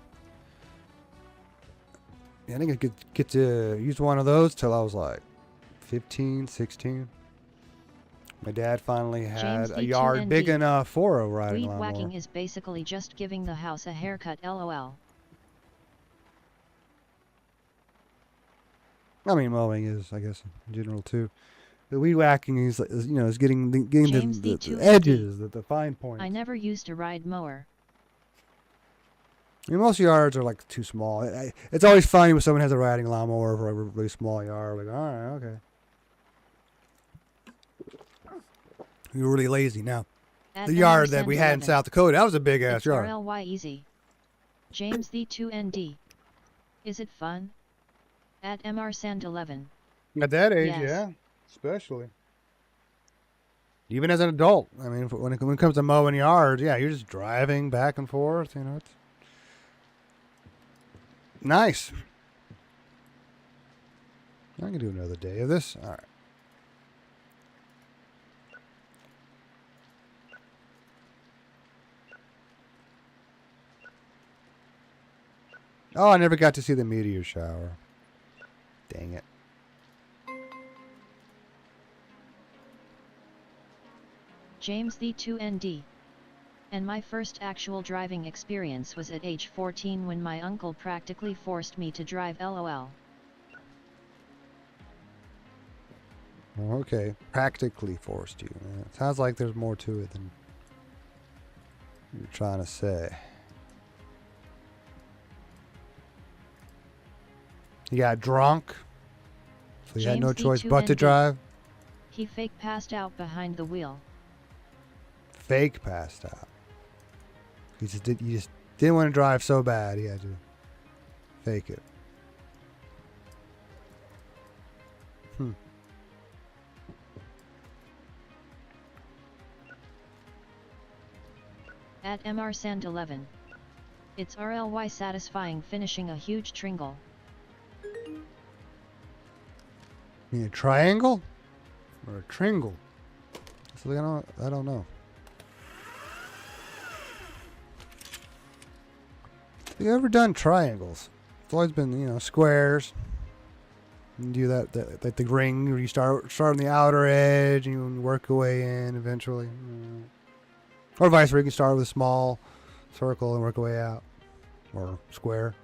Yeah, I didn't get to use one of those till I was like 15, 16. My dad finally had James a yard D2ND. big enough for a riding Weed lawnmower. whacking is basically just giving the house a haircut, lol. I mean, mowing is, I guess, in general too. The weed whacking is getting James the D2ND. edges, the fine points. I never used a ride mower. I mean, most yards are like too small. It's always funny when someone has a riding lawnmower for a really small yard. Like, all right, okay. You're really lazy now. At The yard MR that we Sand had in 11. South Dakota, that was a big ass It's yard. RLY easy. James D2ND. Is it fun? At MR Sand 11. At that age, Yes. yeah, especially. Even as an adult, I mean, when it comes to mowing yards, yeah, you're just driving back and forth. You know, it's nice. I can do another day of this. All right. Oh, I never got to see the meteor shower. Dang it. James D2ND. And my first actual driving experience was at age 14 when my uncle practically forced me to drive, lol. Okay, practically forced you. It sounds like there's more to it than you're trying to say. You got drunk, so you had no James choice but to D2ND. drive. He fake passed out behind the wheel. Fake passed out. You just didn't want to drive so bad. He had to fake it. At MR Sand 11. It's RLY satisfying finishing a huge tringle. You mean a triangle or a tringle? So I don't know. Have you ever done triangles? It's always been, squares. You do that like the ring where you start on the outer edge and you work your way in eventually. Or vice versa, you can start with a small circle and work your way out. Or square.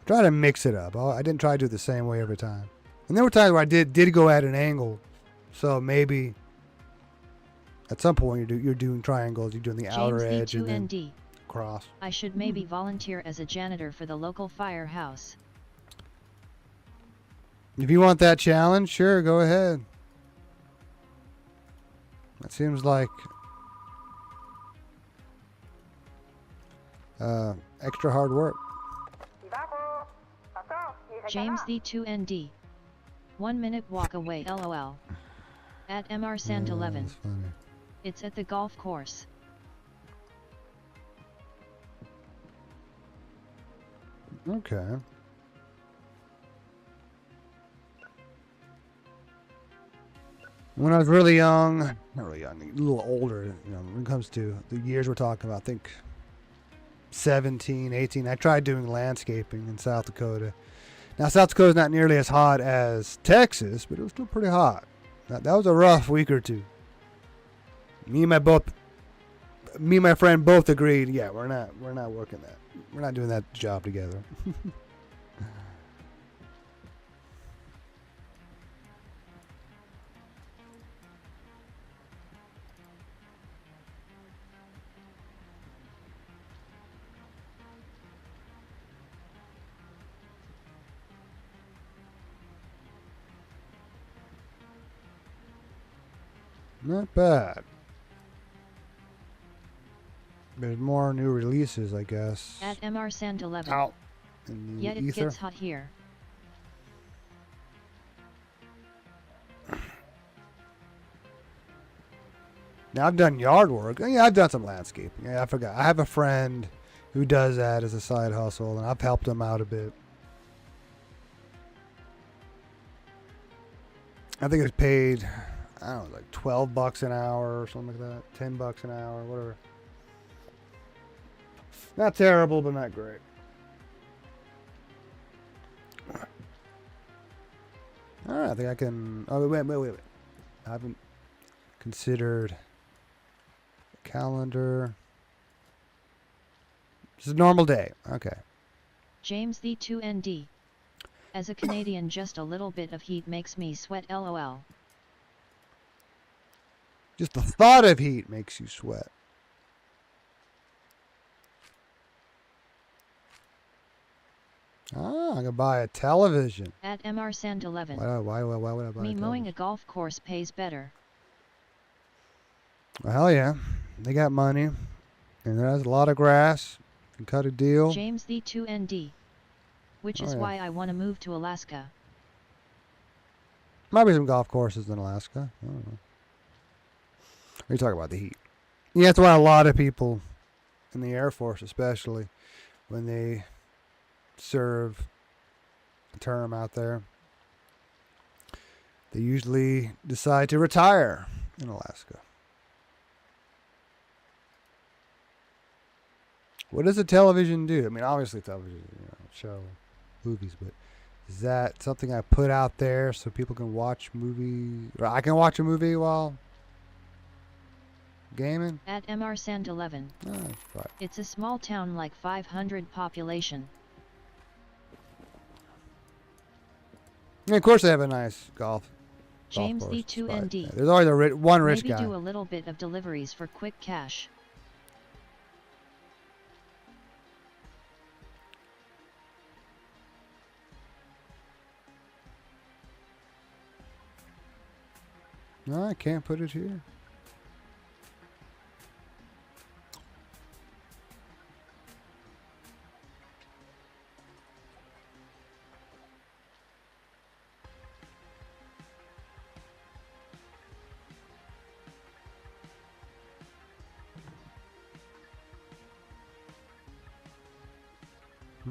Try to mix it up. I didn't try to do it the same way every time. And there were times where I did go at an angle. So maybe at some point you're doing triangles, you're doing the outer James edge and then D2ND. cross. I should maybe volunteer as a janitor for the local firehouse. If you want that challenge, sure, go ahead. That seems like extra hard work. James D2ND. 1 minute walk away, lol. At MR Sand 11. That's funny. It's at the golf course. Okay. When I was really young, not really young, a little older, when it comes to the years we're talking about, I think 17, 18, I tried doing landscaping in South Dakota. Now, South Dakota's not nearly as hot as Texas, but it was still pretty hot. That was a rough week or two. Me and my friend both agreed, yeah, we're not working that. We're not doing that job together. Not bad. There's more new releases, I guess. At MR Sand 11. Out in the Yet it ether. gets hot here. Now I've done yard work. Yeah, I've done some landscaping. Yeah, I forgot. I have a friend who does that as a side hustle, and I've helped him out a bit. I think it's paid, I don't know, like $12 an hour or something like that. $10 an hour, whatever. Not terrible, but not great. All right, I think I can. Oh, wait. I haven't considered the calendar. It's a normal day. Okay. James the 2ND. As a Canadian, just a little bit of heat makes me sweat, lol. Just the thought of heat makes you sweat. Ah, I can buy a television. At MRSand11. Why would I buy Me a mowing a television? golf course pays better. Well, hell yeah. They got money. And there's a lot of grass. You can cut a deal. James the 2ND. Which Oh, is yeah. why I want to move to Alaska. Might be some golf courses in Alaska. I don't know. Are you talking about the heat? Yeah, that's why a lot of people in the Air Force, especially when they serve a term out there, they usually decide to retire in Alaska. What does a television do? I mean, obviously television, show, movies, but is that something I put out there so people can watch movies, or I can watch a movie while gaming? At MRSand11. Oh, that's fine. It's a small town, like 500 population. And of course, they have a nice golf James the course spot. 2ND. There's always one rich Maybe guy. do a little bit of deliveries for quick cash. No, I can't put it here.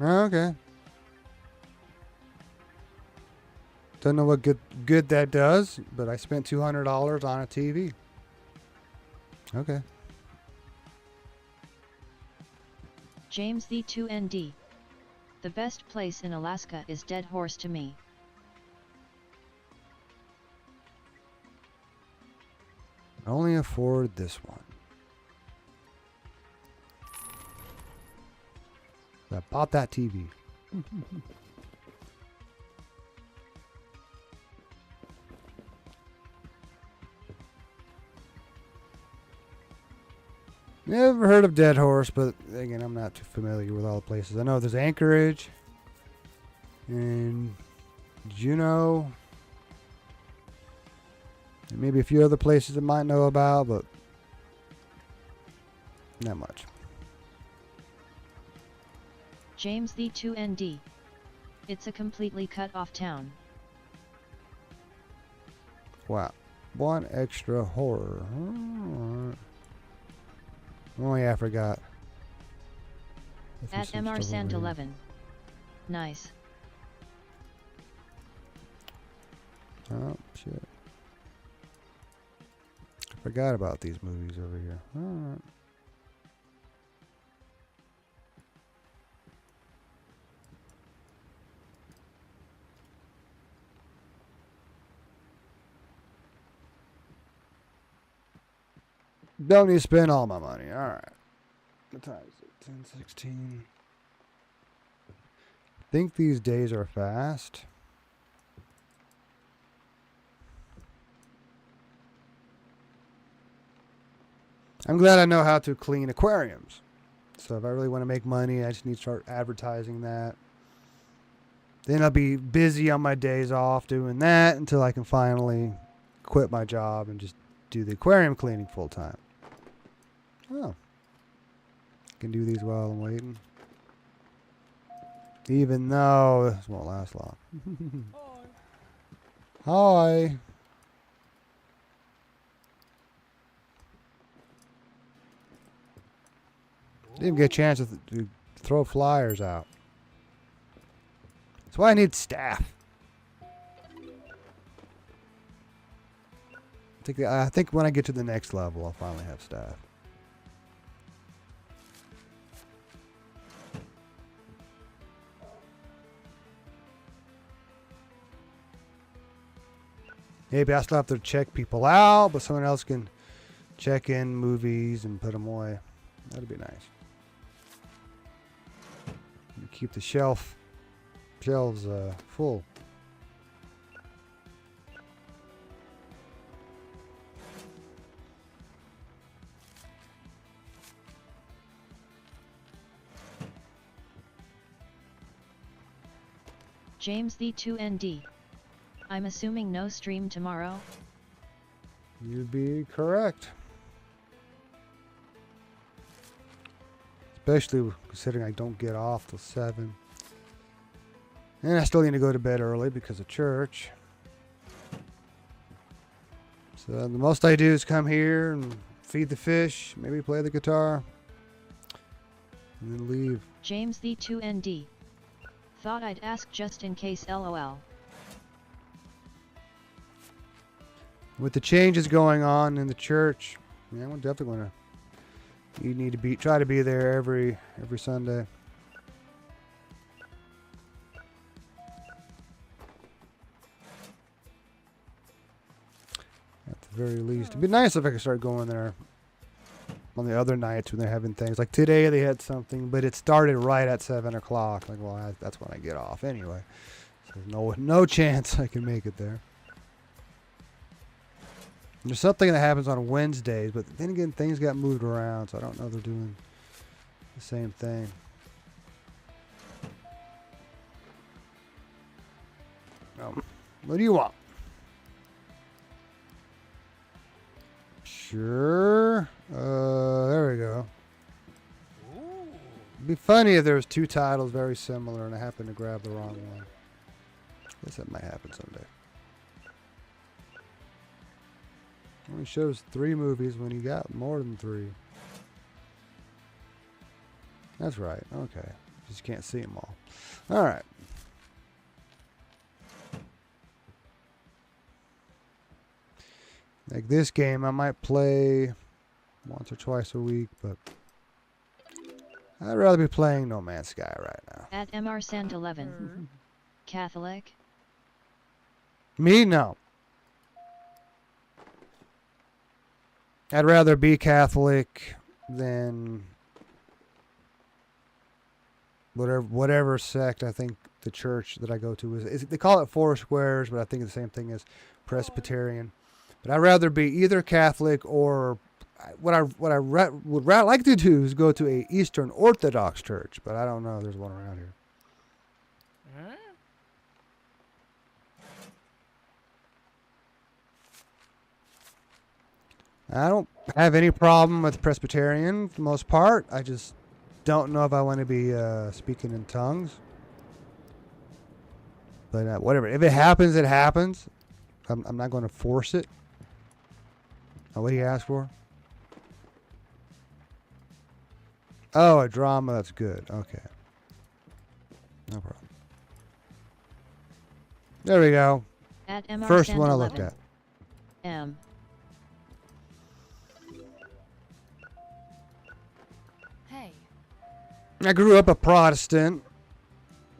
Okay. Don't know what good that does, but I spent $200 on a TV. Okay. James the 2ND. The best place in Alaska is Dead Horse to me. I only afford this one. I bought that TV. Never heard of Dead Horse, but again, I'm not too familiar with all the places. I know there's Anchorage and Juneau, and maybe a few other places I might know about, but not much. James the 2ND. It's a completely cut off town. Wow. One extra horror. Alright. Oh yeah, I forgot. At MRSand11. Nice. Oh, shit. I forgot about these movies over here. Alright. Don't need to spend all my money. Alright. What time is it? 10:16. Think these days are fast. I'm glad I know how to clean aquariums. So if I really want to make money, I just need to start advertising that. Then I'll be busy on my days off doing that until I can finally quit my job and just do the aquarium cleaning full time. Oh. Can do these while I'm waiting. Even though this won't last long. Hi. Didn't even get a chance to throw flyers out. That's why I need staff. I think when I get to the next level, I'll finally have staff. Maybe I still have to check people out, but someone else can check in movies and put them away. That'd be nice. Keep the shelves full. James the 2ND. I'm assuming no stream tomorrow? You'd be correct. Especially considering I don't get off till 7. And I still need to go to bed early because of church. So the most I do is come here and feed the fish, maybe play the guitar, and then leave. James the 2ND. Thought I'd ask just in case LOL. With the changes going on in the church, yeah, I'm definitely gonna. You need to try to be there every Sunday. At the very least, it'd be nice if I could start going there on the other nights when they're having things. Like today, they had something, but it started right at 7 o'clock. Like, well, that's when I get off anyway. So no chance I can make it there. There's something that happens on Wednesdays, but then again, things got moved around, so I don't know if they're doing the same thing. What do you want? Sure. There we go. It'd be funny if there was 2 titles very similar and I happened to grab the wrong one. Guess that might happen someday. Only shows 3 movies when you got more than 3. That's right. Okay. Just can't see them all. All right. Like this game, I might play once or twice a week, but I'd rather be playing No Man's Sky right now. At MR Sand 11. Catholic? Me? No. I'd rather be Catholic than whatever sect I think the church that I go to is. They call it Four Squares, but I think it's the same thing as Presbyterian. But I'd rather be either Catholic or what I would like to do is go to a Eastern Orthodox church, but I don't know if there's one around here. I don't have any problem with Presbyterian for the most part. I just don't know if I want to be speaking in tongues. But whatever. If it happens, it happens. I'm not going to force it. Oh, what do you ask for? Oh, a drama. That's good. Okay. No problem. There we go. At MR First Sand one I 11. looked at. M. Hey. I grew up a Protestant,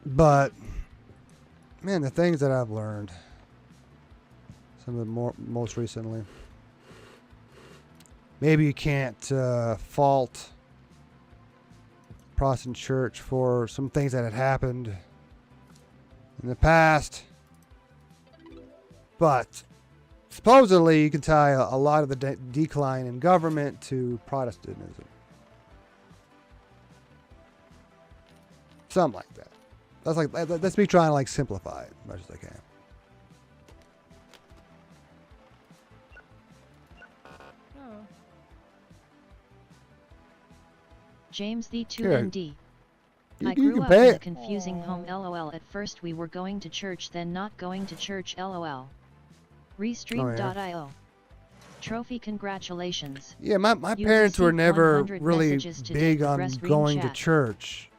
but man, the things that I've learned, some of the most recently, maybe you can't fault Protestant church for some things that had happened in the past, but supposedly you can tie a lot of the decline in government to Protestantism. Something like that. That's me trying to like simplify it as much as I can. Oh. James the Here, 2ND. I you grew can up pay in a it. confusing home LOL. At first we were going to church, then not going to church LOL. Restream.io. Trophy, congratulations. Yeah, my You parents were received never 100 really messages today big with on Rest Ream going to chat. church.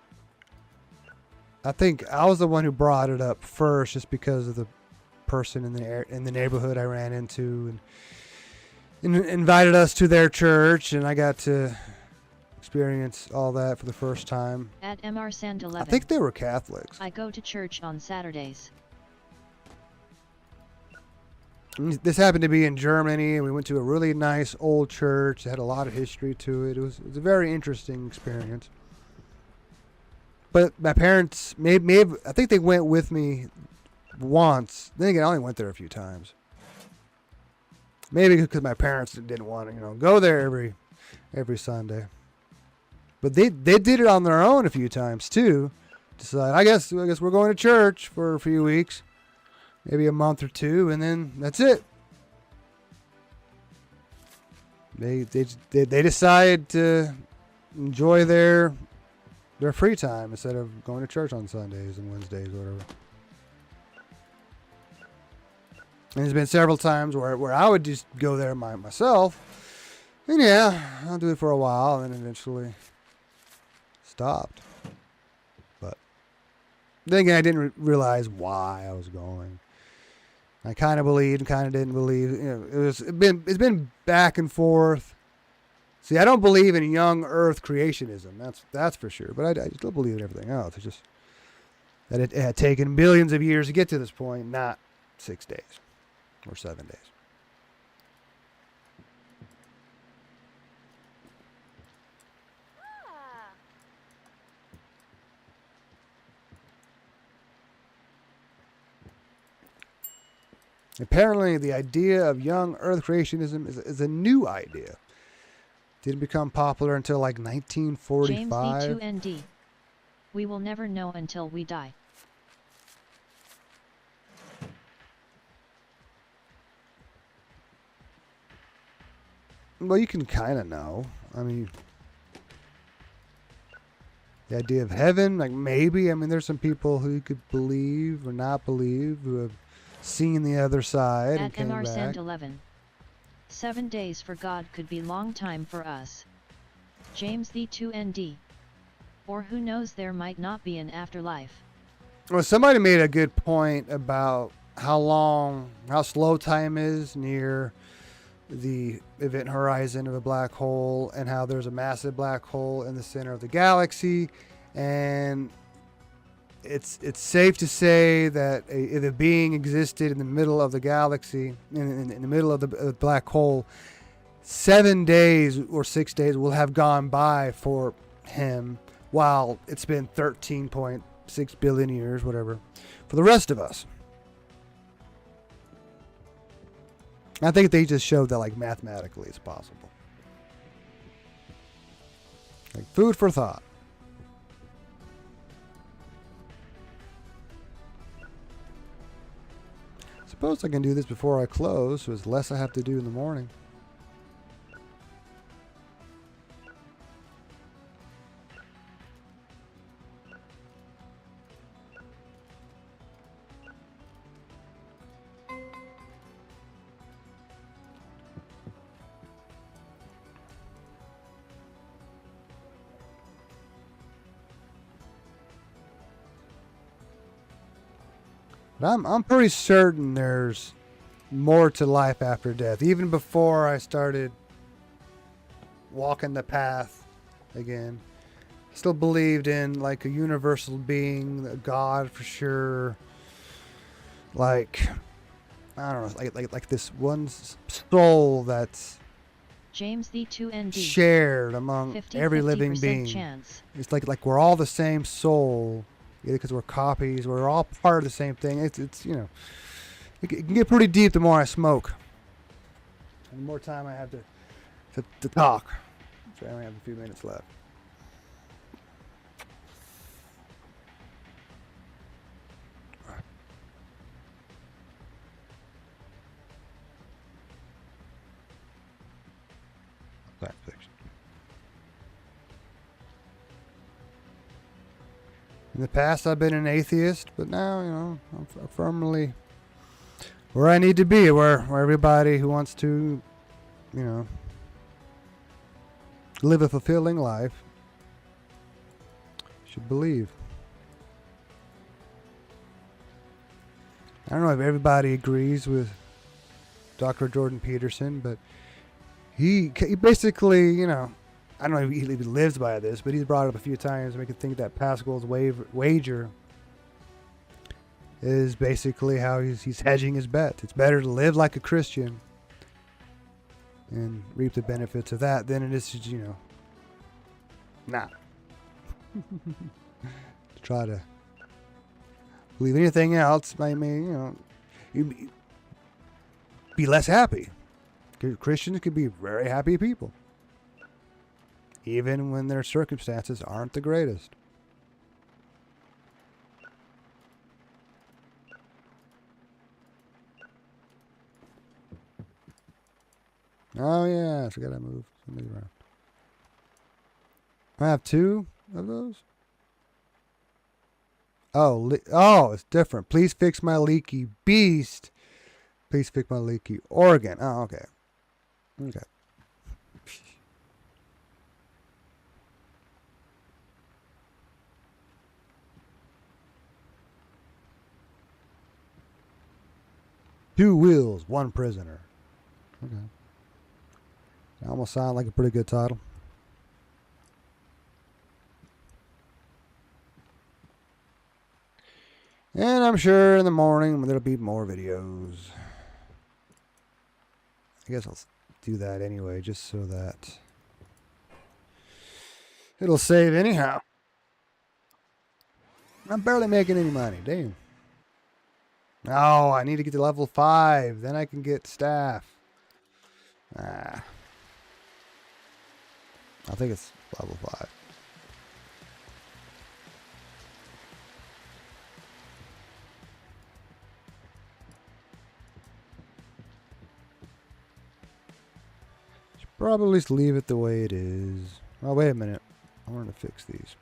I think I was the one who brought it up first, just because of the person in the neighborhood I ran into, and invited us to their church, and I got to experience all that for the first time. At MR Sand 11. I think they were Catholics. I go to church on Saturdays. This happened to be in Germany, and we went to a really nice old church that had a lot of history to it. It was a very interesting experience. But my parents, I think they went with me once. Then again, I only went there a few times. Maybe because my parents didn't want to, go there every Sunday. But they did it on their own a few times too. Decide, I guess we're going to church for a few weeks. Maybe a month or two, and then that's it. They decide to enjoy their free time instead of going to church on Sundays and Wednesdays or whatever. And there's been several times where I would just go there myself, and yeah, I'll do it for a while, and then eventually stopped. But then again, I didn't realize why I was going. I kind of believed, kind of didn't believe. It's been back and forth. See, I don't believe in young Earth creationism. That's for sure. But I still believe in everything else. It's just that it had taken billions of years to get to this point, not 6 days or 7 days. Apparently, the idea of young Earth creationism is a new idea. Didn't become popular until like 1945. James V2ND. We will never know until we die. Well, you can kind of know. I mean, the idea of heaven, like maybe. I mean, there's some people who could believe or not believe who have seen the other side and At came MR back. Sand 11. 7 days for God could be long time for us. James V2ND. Or who knows, there might not be an afterlife. Well, somebody made a good point about how slow time is near the event horizon of a black hole, and how there's a massive black hole in the center of the galaxy, and it's safe to say that if a being existed in the middle of the galaxy, in the middle of the black hole, 7 days or 6 days will have gone by for him, while it's been 13.6 billion years, whatever, for the rest of us. I think they just showed that, like, mathematically it's possible. Like, food for thought. Suppose I can do this before I close, so it's less I have to do in the morning. But I'm pretty certain there's more to life after death. Even before I started walking the path again, I still believed in like a universal being, a God for sure. Like, I don't know, like this one soul that's James V2ND. shared among 50, every living 50% being. chance. It's like we're all the same soul, either because we're copies, we're all part of the same thing. It's it can get pretty deep the more I smoke, and the more time I have to talk. So I only have a few minutes left. Science fiction. In the past, I've been an atheist, but now, I'm firmly where I need to be, where everybody who wants to you know, live a fulfilling life, you should believe. I don't know if everybody agrees with Dr. Jordan Peterson, but he basically, you know, I don't know if he lives by this, but he's brought it up a few times to make it think that Pascal's wager is basically how he's hedging his bet. It's better to live like a Christian and reap the benefits of that than it is to, you know, not to try to believe anything else. I mean, you know, you be less happy. Christians could be very happy people, even when their circumstances aren't the greatest. Oh yeah, I forgot I moved somebody around. I have 2 of those. Oh, it's different. Please fix my leaky beast. Please fix my leaky organ. Oh, okay. Okay. Two wheels, one prisoner. Okay. That almost sounds like a pretty good title. And I'm sure in the morning there'll be more videos. I guess I'll do that anyway, just so that it'll save anyhow. I'm barely making any money. Damn. Oh, I need to get to level 5. Then I can get staff. I think it's level 5. Should probably just leave it the way it is. Oh, wait a minute. I wanted to fix these.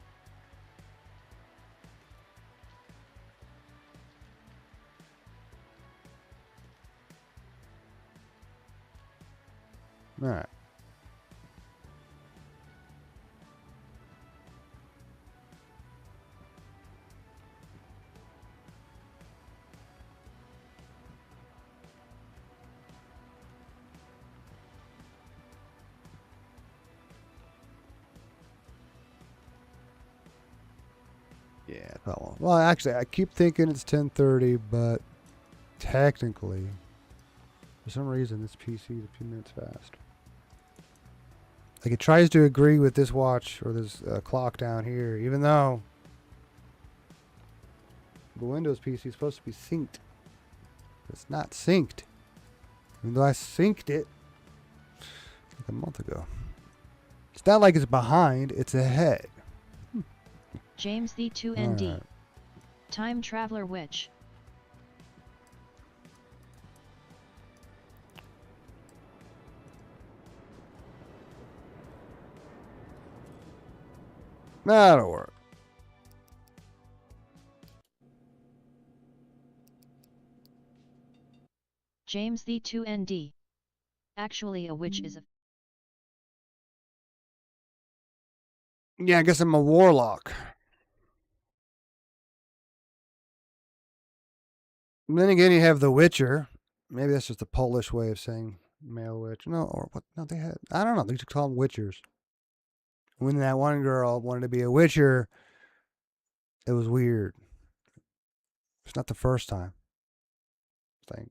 All right. Yeah, that one. Well, actually, I keep thinking it's 10:30, but technically, for some reason, this PC is a few minutes fast. Like, it tries to agree with this watch or this clock down here, even though the Windows PC is supposed to be synced. It's not synced. Even though I synced it like a month ago. It's not like it's behind, it's ahead. James the 2ND. Alright. Time Traveler Witch. That'll work. James the 2ND. Actually, a witch is a Yeah, I guess I'm a warlock. And then again, you have the Witcher. Maybe that's just a Polish way of saying male witch. No, or what? No, they had. I don't know. They used to call them Witchers. When that one girl wanted to be a Witcher, it was weird. It's not the first time. Thing.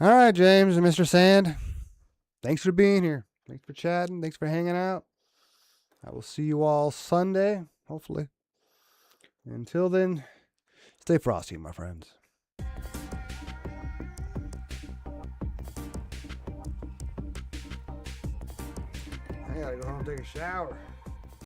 All right, James and Mr. Sand. Thanks for being here. Thanks for chatting. Thanks for hanging out. I will see you all Sunday, hopefully. Until then, stay frosty, my friends. I gotta go home and take a shower.